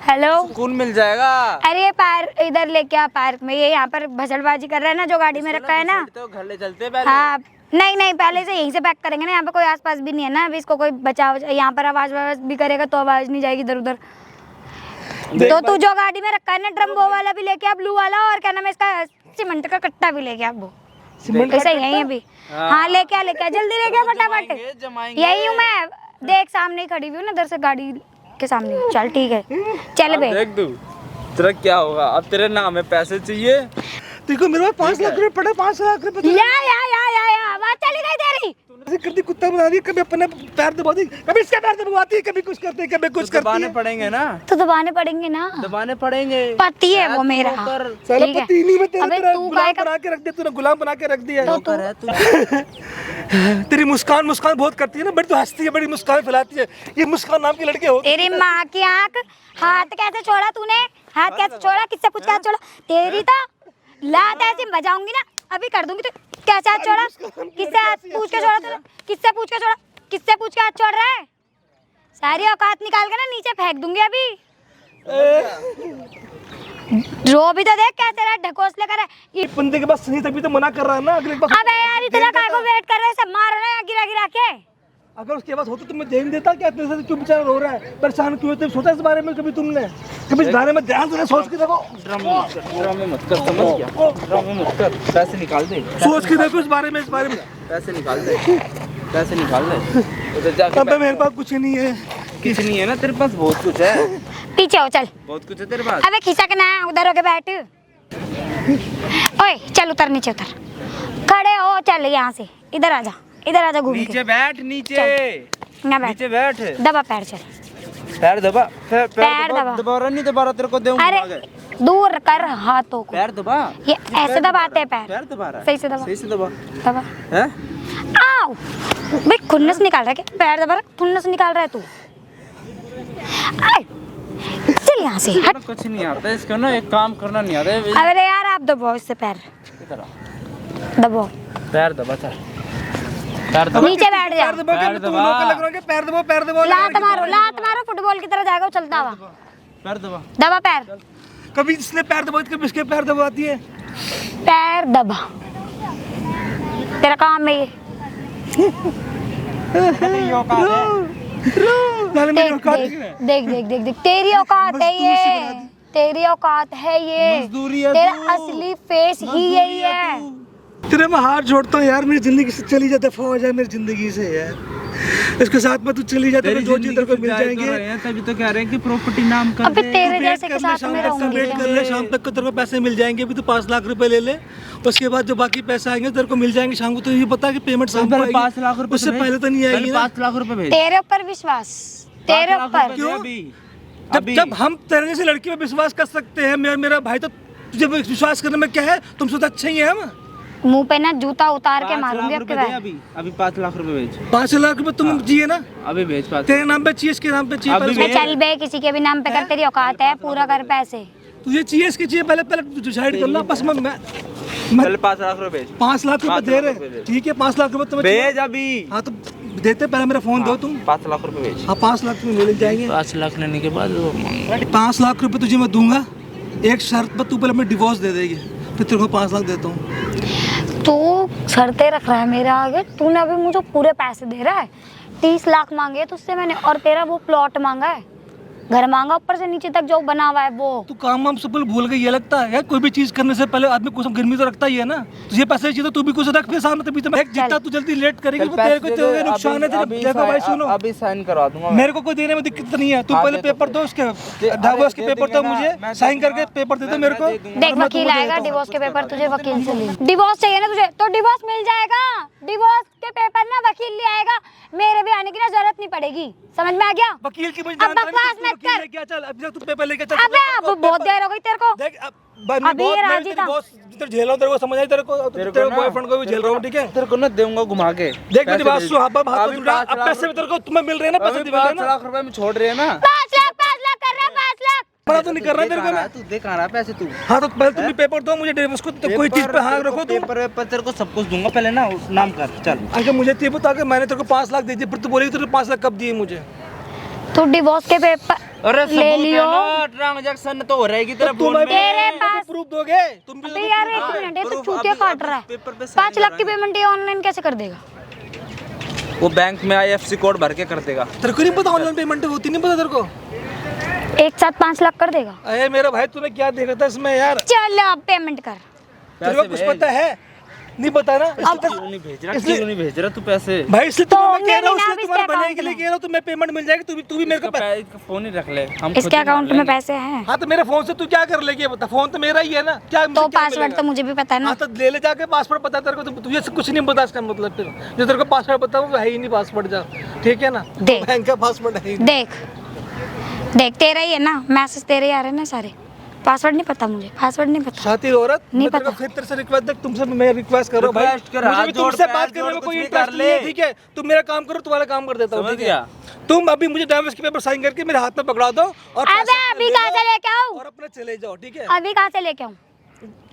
हेलो, सुकून मिल जाएगा। अरे पार्क इधर लेके आ, पार्क में। ये यहाँ पर भसड़बाजी कर रहा है ना, जो गाड़ी में रखा है ना। तो घर ले चलते पहले। हाँ नहीं पहले से यहीं से पैक करेंगे ना, यहाँ पे कोई आसपास भी नहीं है ना, अभी इसको कोई बचाव, यहाँ पर आवाज भी करेगा तो आवाज नहीं जाएगी इधर उधर। तो तू जो गाड़ी में रखा है ना ड्रम, वो वाला भी लेके आ, ब्लू वाला, और क्या नाम है इसका, सीमेंट का कट्टा भी लेके आ। वो ऐसा ही है अभी। हाँ लेके आ जल्दी लेके आ फटाफट। जमाएंगे। यही हूँ मैं, देख सामने ही खड़ी हुई हूँ ना, इधर से गाड़ी के सामने। चल ठीक है, चल बे। देख तू, तेरा क्या होगा अब? तेरे नाम में पैसे चाहिए। देखो मेरे पास 5 लाख रुपए पड़े, 5 लाख रुपए या आवाज चली गई तेरी। ऐसे करती, कुत्ता बना दी, कभी अपने पैर दबाती, कभी इसका पैर दबाती है, कभी कुछ करते, कभी कुछ करती दबाने है। पड़ेंगे ना, तो दबाने पड़ेंगे ना, दबाने पड़ेंगे। पति है वो मेरा। साला ठीक है। पति नहीं में तेरा, अबे तेरा तू गुलाम काय का, बना के रख दिया तूने, गुलाम बना के रख दिया है। तो है तू। तेरी मुस्कान बहुत करती है ना, बड़ी तो हंसती है, बड़ी मुस्कान फैलाती है। ये मुस्कान नाम की लड़की हो। तेरी माँ की आँख। हाथ कैसे छोड़ा तूने? हाथ कैसे छोड़ा? किससे पूछ के हाथ छोड़ा? तेरी तो लात ऐसे बजाऊंगी ना, अभी कर दूंगी। तो कैसे हाथ छोड़ा? किससे हाथ पूछ के छोड़ा तूने? किससे पूछ के छोड़ा? किससे पूछ के हाथ छोड़ रहा है? सारी औकात निकाल के ना नीचे फेंक दूंगी अभी। रो भी तो देख कैसे रहा, ढकोस लेकर है। बंदे के पास सही तभी तो मना कर रहा है ना, अगले बार अबे यार इतना काय को वेट कर रहे हैं, सब मार रहे हैं गिरा गिरा के। अगर उसके पास होता तो मैं देन देता क्या? तेरे साथ क्यों बेचारा रो रहा है, परेशान क्यों है? सोचा इस बारे में कभी तुमने? कभी इस बारे में ध्यान से सोच के देखो। ड्रम में मत कर, समझ गया? ड्रम में मत कर, पैसे निकाल दे। सोच के देखो इस बारे में, पैसे निकाल दे, पैसे निकाल दे। उधर जाके अबे मेरे पास कुछ नहीं है। कुछ नहीं है ना तेरे पास? बहुत कुछ है, पीछे हो चल। बहुत कुछ है तेरे पास। अबे खिसक ना, उधर होके बैठ। ओए चल उतर, नीचे उतर, खड़े हो, चल यहाँ से इधर आजा घूम के। नीचे बैठ, नीचे ना बैठ, नीचे बैठ, दबा पैर, चल पैर दबा, पैर दबा। दोबारा नहीं, दोबारा तेरे को दूंगा। अरे दूर कर हाथों को, पैर दबा, ये ऐसे दबाते हैं पैर। पैर दबा रहा है। सही से दबा, सही से दबा दबा। है। आओ भाई, खुन्नस निकाल रहा है क्या? पैर दबा रहा, खुन्नस निकाल रहा है तू। आए, चल यहाँ से हट। कुछ नहीं आता इसको ना, एक काम करना नहीं आता है। अरे यार आप दबाओ इससे पैर, इधर आ, दबाओ, पैर दबा, चल पैर दबा। नीचे बैठ जा। पैर दबा के पैर तुम दबा। लोग लग रहा है, पैर दबा लात मारो फुटबॉल की तरह जाएगा वो चलता हुआ। पैर दबा, दबा पैर, कभी इसने पैर दबाई, कभी इसके पैर दबाती है। पैर दबा, तेरा काम है ये। नाले मेरी देख औकात देख है। देख देख देख देख, तेरी औकात है ये, तेरी औकात है ये, मजदूरी है तेरा तू। असली फेस ही यही है। तेरे मैं हाथ जोड़ता हूँ यार, मेरी जिंदगी से चली जा, दफा हो जाए मेरी जिंदगी से यार। इसके साथ में तू चली जा, तेरे जो चीज तेरे को मिल जाएंगे। तभी तो कह रहे हैं कि प्रॉपर्टी नाम कर अबे दे। तेरे जैसे के कर ले, साथ शाम में तक का रहूंगी वेट कर ले, शाम तक को तेरे को पैसे मिल जाएंगे। अभी तो 5 लाख रुपए ले ले, उसके बाद जो बाकी पैसे आएंगे तेरे को मिल जाएंगे शाम को। तो ये बता कि पेमेंट शाम को पहले आएगी, 5 लाख रुपए उससे पहले तो नहीं आएगी ना। 5 लाख रुपए भेज। तेरे ऊपर विश्वास, तेरे ऊपर। क्यों? अभी जब हम तेरे जैसी लड़की पे विश्वास कर सकते हैं, मेरा भाई तो तुझे विश्वास करने में क्या है? तुमसे तो अच्छे ही है हम। मुंह पे ना जूता उतार के 5 मारूंगी लाख आपके रुपए दे बाद। अभी 5 लाख रुपए भेज 5 लाख रुपए तुम चाहिए ना, अभी भेज 5 तेरे नाम पे चाहिए, इसके नाम पे चाहिए, अभी पहले मैं चल बे, किसी के भी नाम पे कर, तेरी औकात है, पूरा कर पैसे। तुझे चाहिए, इसके चाहिए, पहले पहले डिसाइड कर लो। बस मैं चल 5 लाख रुपए भेज 5 लाख रुपए 5 दे लाख रुपए रहे, दे। ठीक है 5 लाख रुपए तुम्हें चाहिए? भेज अभी। हाँ तो देते, पहले मेरा फोन दो तुम। 5 लाख रुपए भेज। हाँ 5 लाख तुम्हें मिल जाएंगे। 5 लाख लेने के बाद वो मांग 5 लाख रुपए तुझे मैं दूंगा, एक शर्त पर तू पहले अपने डिवोर्स दे देगी, फिर तेरे को 5 लाख देता हूँ। तू शर्तें रख रहा है मेरे आगे। तूने अभी मुझे पूरे पैसे दे रहा है, 30 लाख मांगे तुझसे मैंने, और तेरा वो प्लॉट मांगा है, घर मांगा ऊपर से नीचे तक जो बना हुआ है वो। तू काम वाम सब भूल गई, ये लगता है यार कोई भी चीज करने से पहले आदमी कुछ गर्मी तो रखता ही है ना। तुझे पैसे चाहिए तो तू भी कुछ रख फिर सामने, तभी तो मैं जितना तू जल्दी लेट करेगी वो तेरे को तेरे नुकसान है। देखो भाई सुनो, अभी साइन करवा दूंगा मेरे को कोई देने में दिक्कत नहीं है, तू पहले पेपर दो, उसके डिवोर्स के पेपर दो, मुझे साइन करके पेपर दे दे मेरे को। देख वकील आएगा, डिवोर्स के पेपर तुझे वकील से ले। डिवोर्स चाहिए ना तुझे तो डिवोर्स मिल जाएगा, डिवोर्स के पेपर ना वकील ले आएगा, मेरे भी आने की ना जरूरत नहीं पड़ेगी। समझ में आ गया? वकील की मुझे अब जानता बकवास नहीं, मत कर। लेके आ, चल अभी तू पेपर लेके चल। अबे अब बहुत देर हो गई तेरे को। देख अभी ये राजी था। जिधर झेल रहा हूँ तेरे को, समझ आई तेरे को, तेरे बॉयफ्रेंड को भी झेल रहा हूँ, ठीक है? तेरे को ना दूंगा घुमा के। देख मेरी बात सुन, अब पैसे भी तेरे को तुम्हें मिल रहे हैं ना, पैसे मिल रहे हैं 5 ना, लाख रुपए में छोड़ रहे हैं ना। 5 लाख कर रहा है, 5 लाख। मना तो नहीं कर रहा तेरे को मैं। तू दे कहाँ रहा पैसे तू? हाँ तो पहले तुम भी पेपर दो मुझे, उसको तो कोई चीज पे हाथ रखो तुम। पेपर वेपर तेरे को सब कुछ दूंगा, पहले ना नाम कर चल। अगर मुझे ये बता के मैंने तेरे को 5 लाख दे दिए, फिर तू बोलेगी तेरे को 5 लाख कब दिए मुझे? तू डिवोर्स के पेपर अरे ले लियो। ट्रांजैक्शन तो हो रहेगी तेरा तुम फोन में। तेरे पास प्रूफ दोगे तुम भी? अबे यार 1 मिनट, ये तो proof चूतिया अभी- काट रहा है। पेपर पे sign 5 लाख की पेमेंट ये ऑनलाइन कैसे कर देगा? वो बैंक में IFSC कोड भर के कर देगा। तेरे को नहीं पता ऑनलाइन पेमेंट होती, नहीं पता तेरे को? एक साथ 5 लाख कर देगा? अरे मेरा भाई तूने क्या देखा था इसमें यार? चल अब पेमेंट कर। तेरे को कुछ पता है? नहीं पता ना? क्यों नहीं भेज रहा? क्यों नहीं भेज रहा तू पैसे? भाई इसलिए तो मैं कह रहा हूँ, हमने इसलिए भी तुम्हारे इसके भलाई के लिए account कह रहा हूँ, तुम्हें पेमेंट मिल जाएगी, तू भी मेरे को इसका फोन ही रख ले, हम खुद इसके ही मार अकाउंट में लेंगे। पैसे हैं हाँ तो मेरे फोन से तू क्या कर लेगी ये बता? फोन तो मेरा ही है ना, क्या तो मुझे क्या पासवर्ड मिलेगा? तो मुझे भी पता है ना। हाँ तो ले जाके पासवर्ड पता तेरे को, तुझे कुछ नहीं पता इसका मतलब। फिर जो तेरे को पासवर्ड पता वो है ही नहीं पासवर्ड, जा ठीक है ना? देख। बैंक का पासवर्ड है ही नहीं। देख तेरा ही है ना, मैसेज तेरे ही आ रहे हैं ना सारे। पासवर्ड नहीं पता मुझे, पासवर्ड नहीं पता। शातिर औरत नहीं मैं तेरे को पता। फिर तेरे से रिक्वेस्ट, देख तुमसे मैं रिक्वेस्ट कर रहा हूँ भाई, Request कर, मुझे हाथ भी जोड़, तुमसे पैर बात करने जोड़, में कुछ कोई भी इंटरेस्ट कर नहीं है, ले। ठीक है? तुम मेरा काम करो, तुम्हारा काम कर देता हूँ, समझ ठीक है? गया। तुम अभी मुझे डाइवोर्स के पेपर साइन करके मेरे हाथ में पकड़ा दो और अबे पैसा अभी ले कहाँ जाओ से लेके आऊँ? और अपने चले जाओ, ठीक है? अभी कहाँ से लेके आऊँ?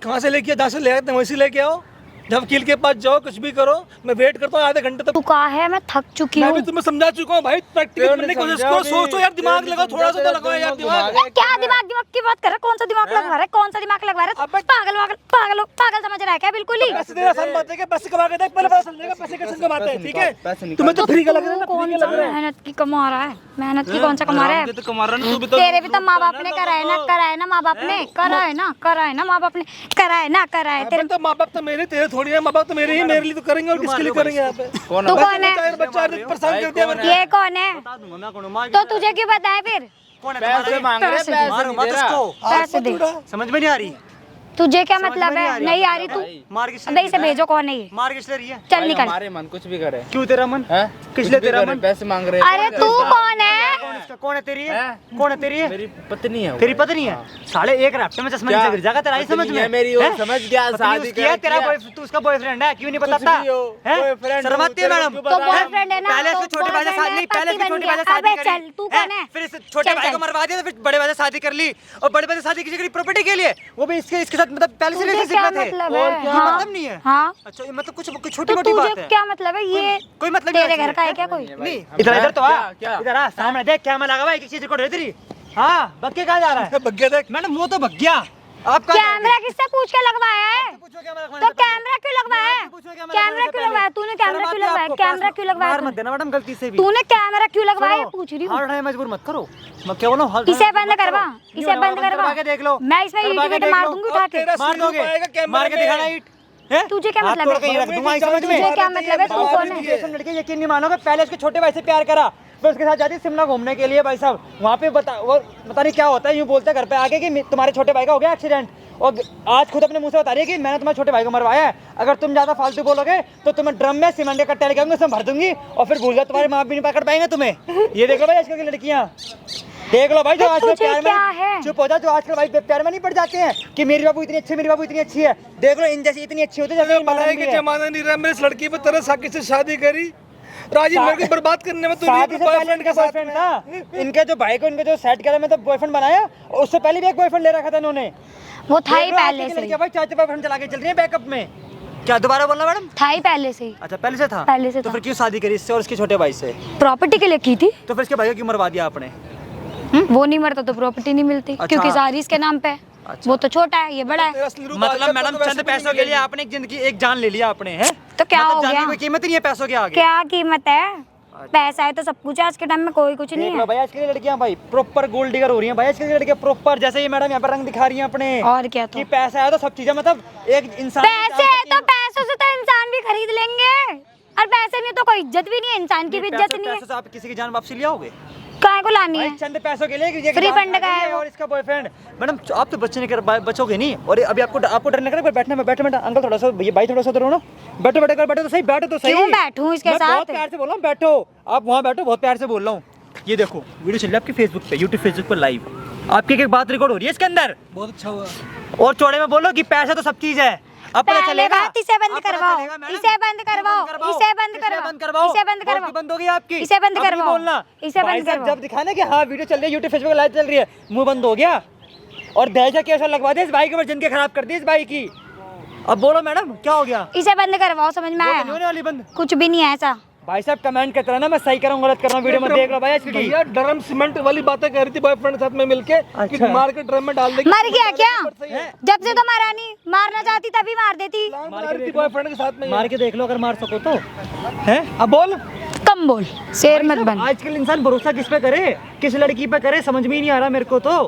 कहाँ से लेके जहाँ से ले आए थे वहीं से लेके आओ। जब वकील के पास जाओ, कुछ भी करो, मैं वेट करता हूँ आधे घंटे तक। तू कहाँ है? मैं थक चुकी मैं हूँ। भी तुम्हें समझा चुका हूँ भाई, प्रैक्टिकल क्यों बनने की नहीं कोशिश समझा करो, अभी? सोचो यार, दिमाग क्यों लगाओ, नहीं थोड़ा सा समझा? तो लगाओ यार दिमाग। ए, क्या दिमाग की बात कर रहा है? कौन सा दिमाग लगवा रहा है? कौन सा दिमाग लगवा रहा है? पागल पागल पागल पागल समझ रहा है क्या? बिल्कुल ही। पैसे देना आसान बात है क्या? पैसे कमा के देख, पहले पता चल जाएगा पैसे कैसे कमाते हैं, ठीक है? पैसे निकाल। तुम्हें तो फ्री का लग रहा है ना, कौन फ्री सा का लग रहा है। मेहनत की कमा रहा है? मेहनत की कौन सा कमा रहा है? तो कमा रहा है ना, तू भी तो तेरे भी तो माँ बाप ने करा है ना, करा है ना माँ बाप ने, करा है ना, करा है ना माँ बाप ने, करा है ना, करा है। तेरे तो माँ बाप तो मेरे, तेरे थोड़ी है, माँ बाप तो मेरे ही, मेरे लिए तो करेंगे और किसके लिए करेंगे यहाँ पे? कौन तू है? कौन है? बच्चा परेशान कर दिया मेरे ये कौन है? बता दूंगा मैं कौन हूँ, मार तो तुझे क्यों पता है फिर? कौन है पैसे तुम्हारा? मांग रहे हैं, पैसे पैसे मारो नहीं मत दे रहा। इसको, पैसे दे। समझ में नहीं आ रही? तुझे क्या समझ मतलब में नहीं आ है? रही। नहीं आ रही तू? मार किस अबे इसे भेजो, कौन है ये? मार किस ले रही है? चल भाई, निकल। हमारे मन कुछ भी करे। क्यों तेरा मन? हैं? किस कुछ लिए भी तेरा करे, मन? पैसे मांग रहे हैं। अरे तू कौन है? कौन इसका? कौन है तेरी है? हैं? कौन है तेरी है? मेरी पत्नी है वो। तेरी पत्नी है? साले एक रैप्टे में चश्मा क्या? नीचे गिर जाएगा तेरा, ही पत्नी समझ में है मेरी, वो हैं? समझ गया, पत्नी शादी उसकी है, कर तेरा किया। तू उसका बॉयफ्रेंड है, क्यों नहीं कुछ बताता? भी हो, हैं? boyfriend हो, शर्म आती है तेरे को मैडम? क्यों तो बता रहा है? बॉयफ्रेंड है ना, पहले तो इसके छोटे भाई से boyfriend शादी नहीं, है, पहले पति इसके बन छोटे गया। भाई से शादी अबे करी। चल, तू हैं? कौन है? फिर इस छोटे चल, भाई को चल। मरवा दिया, तो फिर बड़े भाई से शादी कर ली, और बड़े भाई से शादी किसी प्रॉपर्टी के लिए, वो भी इसके साथ, मतलब पहले से तुझे रिलेशनशिप क्या में थे। मतलब और है? क्या हाँ। मतलब नहीं है? हाँ। अच्छा, ये मतलब कुछ तो छोटी मोटी बात तुझे है। क्या मतलब है? ये कोई मतलब नहीं तेरे है घर का है इसमें। क्या कोई? नहीं, इधर तो आ, क्या? इधर आ, सामने देख क्या मैं लगा हुआ है, एक चीज रिकॉर्ड है तेरी। हाँ, बग्गे कहाँ जा रहा है? बग्गे देख, मैडम वो तो भग गया, आप कहाँ कैमरा किससे पूछ के लगवाया है? पूछो क्या मैं रखवाने तो से पहले? कैमरा क्यों लगवाया है? पूछो क्या मैं कैमरा रखवाने से क्यों पहले? लगवाया? तूने कैमरा शर्म क्यों आती है लगवाया? आपको? कैमरा क्यों लगवाया मार मत तूने? देना मैडम गलती से भी। तूने कैमरा क्यों लगवाया? ये सुनो, पूछ रही हाथ हूँ। उठाने मजबूर मत करो, मैं क्या बोलूं, हाथ इसे उठाने बंद मत करो। करवा, नहीं इसे होगा, बंद करवा। करवा के देख लो, मैं इसमें करवा ईंट के वीट देख मार लो। दूंगी उठा के। तेरा मार सीन दोगे, पाएगा कैमरे मार के में। दिखाना ईंट हैं? तुझे क्या हाथ मतलब तोड़ के है? ही रख दूंगा, ये समझ में? तुझे क्या मतलब है? तू कौन है? रिलेशन लड़के यकीन नहीं मानोगे, पहले इसके छोटे भाई से प्यार करा, फिर उसके साथ जाती शिमला घूमने के लिए भाई साहब, वहाँ पे पता नहीं क्या होता है, यूँ बोलते हैं घर पे आके कि तुम्हारे छोटे भाई का हो गया एक्सीडेंट, और आज खुद अपने मुंह से बता रही है कि मैंने तुम्हारे छोटे भाई को मरवाया है। अगर तुम ज्यादा फालतू बोलोगे तो तुम्हें ड्रम में सीमेंट के कट्टे लेके आऊंगी, उसमें भर दूंगी, और फिर भूल जाओ, तुम्हारे माँ भी नहीं पकड़ पाएंगे तुम्हें। ये देखो भाई आजकल की लड़कियाँ। देख लो भाई, जो तो आजकल तुझे प्यार क्या में है? चुप हो जा, जो आजकल भाई प्यार में नहीं पड़ जाते हैं कि मेरी बाबू इतनी अच्छी है, मेरी बाबू इतनी अच्छी है। देख लो इन जैसी इतनी अच्छी होती है जैसे पढ़ाई मैडम के भी है। जमाना नहीं रहा, मेरी इस लड़की पे तरह साकी से शादी करी, राजी मेरे को बर्बाद करने में। तू शादी से पहले इनका बॉयफ्रेंड था, इनके जो भाई को इनके जो सेट करा में तो बॉयफ्रेंड बनाया, और उससे पहले भी एक बॉयफ्रेंड ले रखा था इन्होंने। वो था ही देख लो पहले आजकल की से, लड़कियां भाई चाचा बॉयफ्रेंड चला के चल रही है बैकअप में। क्या दोबारा बोलना मैडम? था ही पहले से ही, अच्छा पहले से था, पहले से तो था। फिर क्यों शादी करी इससे और इसके छोटे भाई से? प्रॉपर्टी के लिए की थी। तो फिर इसके भाई को क्यों मरवा दिया आपने? वो नहीं मरता तो प्रॉपर्टी नहीं मिलती, अच्छा। क्योंकि सारी इसके नाम पे है। अच्छा। वो तो छोटा है, ये बड़ा है। मतलब मैडम चंद पैसों के लिए आपने एक जिंदगी एक जान ले लिया आपने, है? तो क्या मतलब हो जान की गया? कोई कीमत ही नहीं है पैसों के आगे। क्या कीमत है? पैसा है तो सब कुछ है, आज के टाइम में कोई कुछ नहीं देख लो है। भाई आजकल की लड़कियां भाई प्रॉपर गोल्ड डिगर हो रही हैं भाई, आजकल की लड़कियां प्रॉपर, जैसे ये मैडम यहाँ पर रंग दिखा रही हैं अपने, और क्या तो कि पैसा है तो सब चीजें, मतलब एक इंसान की पैसे जान है की तो पैसों से तो इंसान भी खरीद लेंगे, और पैसे नहीं तो कोई इज्जत भी नहीं है, इंसान की भी इज्जत नहीं है। पैसों से आप किसी की जान वापसी ले आओगे? काय को लानी भाई है? चंद पैसों के लिए कि ये फ्री जान फंड खा का है गई वो। और इसका बॉयफ्रेंड। मैडम आप तो बच्चे नहीं कर बचोगे नहीं, और अभी आपको डर नहीं लग रहा? बैठने में बैठो बेटा, अंकल थोड़ा सा, ये भाई थोड़ा सा उधर हो ना, बैठो बैठो कर, बैठो तो सही, बैठो तो सही। क्यों बैठूं इसके मैं बहुत साथ? प्यार से बोल रहा हूँ, बैठो आप वहाँ बैठो, बहुत प्यार से बोल रहा हूँ। ये देखो वीडियो चल रही है आपकी फेसबुक पे, यूट्यूब फेसबुक पर लाइव, आपकी एक बात रिकॉर्ड हो रही है इसके अंदर। बहुत अच्छा हुआ। और चौड़े में बोलो कि पैसा तो सब चीज है, अब पता पहले चलेगा। बात इसे बंद अब पता करवाओ, चलेगा, मैडम। इसे बंद करवाओ, इसे बंद किसने करवाओ, बंद करवाओ, इसे बंद बहुत करवाओ, बंद होगी आपकी, इसे बंद अब नहीं करवाओ, बोलना। इसे भाई बंद साहब करवाओ। जब दिखाना कि हाँ वीडियो चल रही है, यूट्यूब फेसबुक लाइव चल रही है, मुंह बंद हो गया और दहेज केस लगवा दिया इस भाई के ऊपर, जिनके खराब कर दी इस भाई की। अब बोलो मैडम क्या हो गया? इसे बंद करवाओ, समझ में वो तो आया? नहीं होने वाली बंद। कुछ भी नहीं है ऐसा। भाई साहब कमेंट करते रहना, मैं सही कर रहा हूँ गलत कर रहा हूँ, वीडियो में देख लो भाई आज की। भैया ड्रम सीमेंट वाली बातें कर रही थी बॉयफ्रेंड के साथ में मिलके कि अच्छा। मार के ड्रम में डाल देगी। मर गया क्या? है? जब से तो मारा नहीं, मारना चाहती तभी मार देती। मार रही थी बॉयफ्रेंड के साथ में। मार के देख लो अगर मार सको तो, है? अब बोल। कम बोल, शेर मत बन। आजकल इंसान भरोसा किस पे करे, किस लड़की पे करे, समझ में ही नहीं आ रहा मेरे को तो।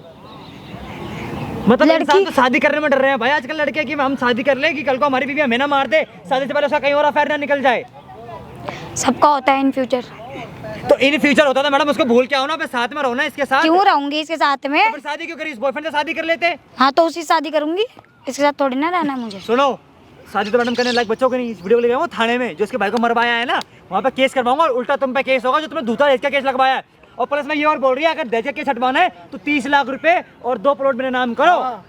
मतलब इंसान तो शादी करने में डर रहे हैं भाई आजकल लड़के, कि हम शादी कर ले कि कल को हमारी बीवी हमें ना मार दे, शादी से पहले उसका कहीं और अफेयर ना निकल जाए। सबका होता है इन फ्यूचर। तो इन फ्यूचर होता था मैडम, उसको भूल के आओ ना, अपने साथ में रहो ना इसके साथ। क्यों रहूंगी इसके साथ तो में? फिर शादी क्यों करी? इस बॉयफ्रेंड से शादी कर लेते। हाँ तो उसी से शादी करूंगी, इसके साथ थोड़ी ना रहना है मुझे। सुनो, शादी तो मैडम करने लायक बच्चों को नहीं। इस वीडियो को ले गया वो थाने में, जो उसके भाई को मरवाया है ना, वहाँ पे केस करवाऊंगा, और उल्टा तुम पे केस होगा जो तुमने दूसरा दहेज का केस लगवाया है। और प्लस में ये और बोल रही है अगर दहेज का केस हटवाना है तो 30 लाख रुपए और 2 प्लॉट मेरे नाम करो।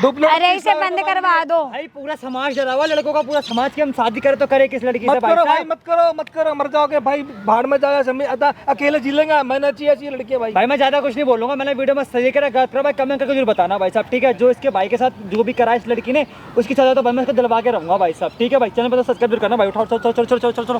अरे इसे बंद करवा दो। भाई पूरा समाज डरा हुआ लड़कों का, पूरा समाज की हम शादी करें तो करे किस लड़की से? मत करो भाई, साहब। मत करो, मत करो, मर जाओगे भाई, भाड़ में जाओगे, समय अकेले जी लेंगे। मैं ना चाहिए ऐसी लड़की है भाई। भाई मैं ज्यादा कुछ नहीं बोलूंगा, मैंने वीडियो में सही करा गलत करा भाई कमेंट करके जरूर बताना भाई साहब, ठीक है? जो इसके भाई के साथ जो भी करा इस लड़की ने, उसकी सजा तो भाई मैं इसको दिलवा के रहूंगा भाई साहब, ठीक है भाई? चैनल पर तो सब्सक्राइब करना भाई, उठाओ चलो चलो चलो चलो चलो चलो।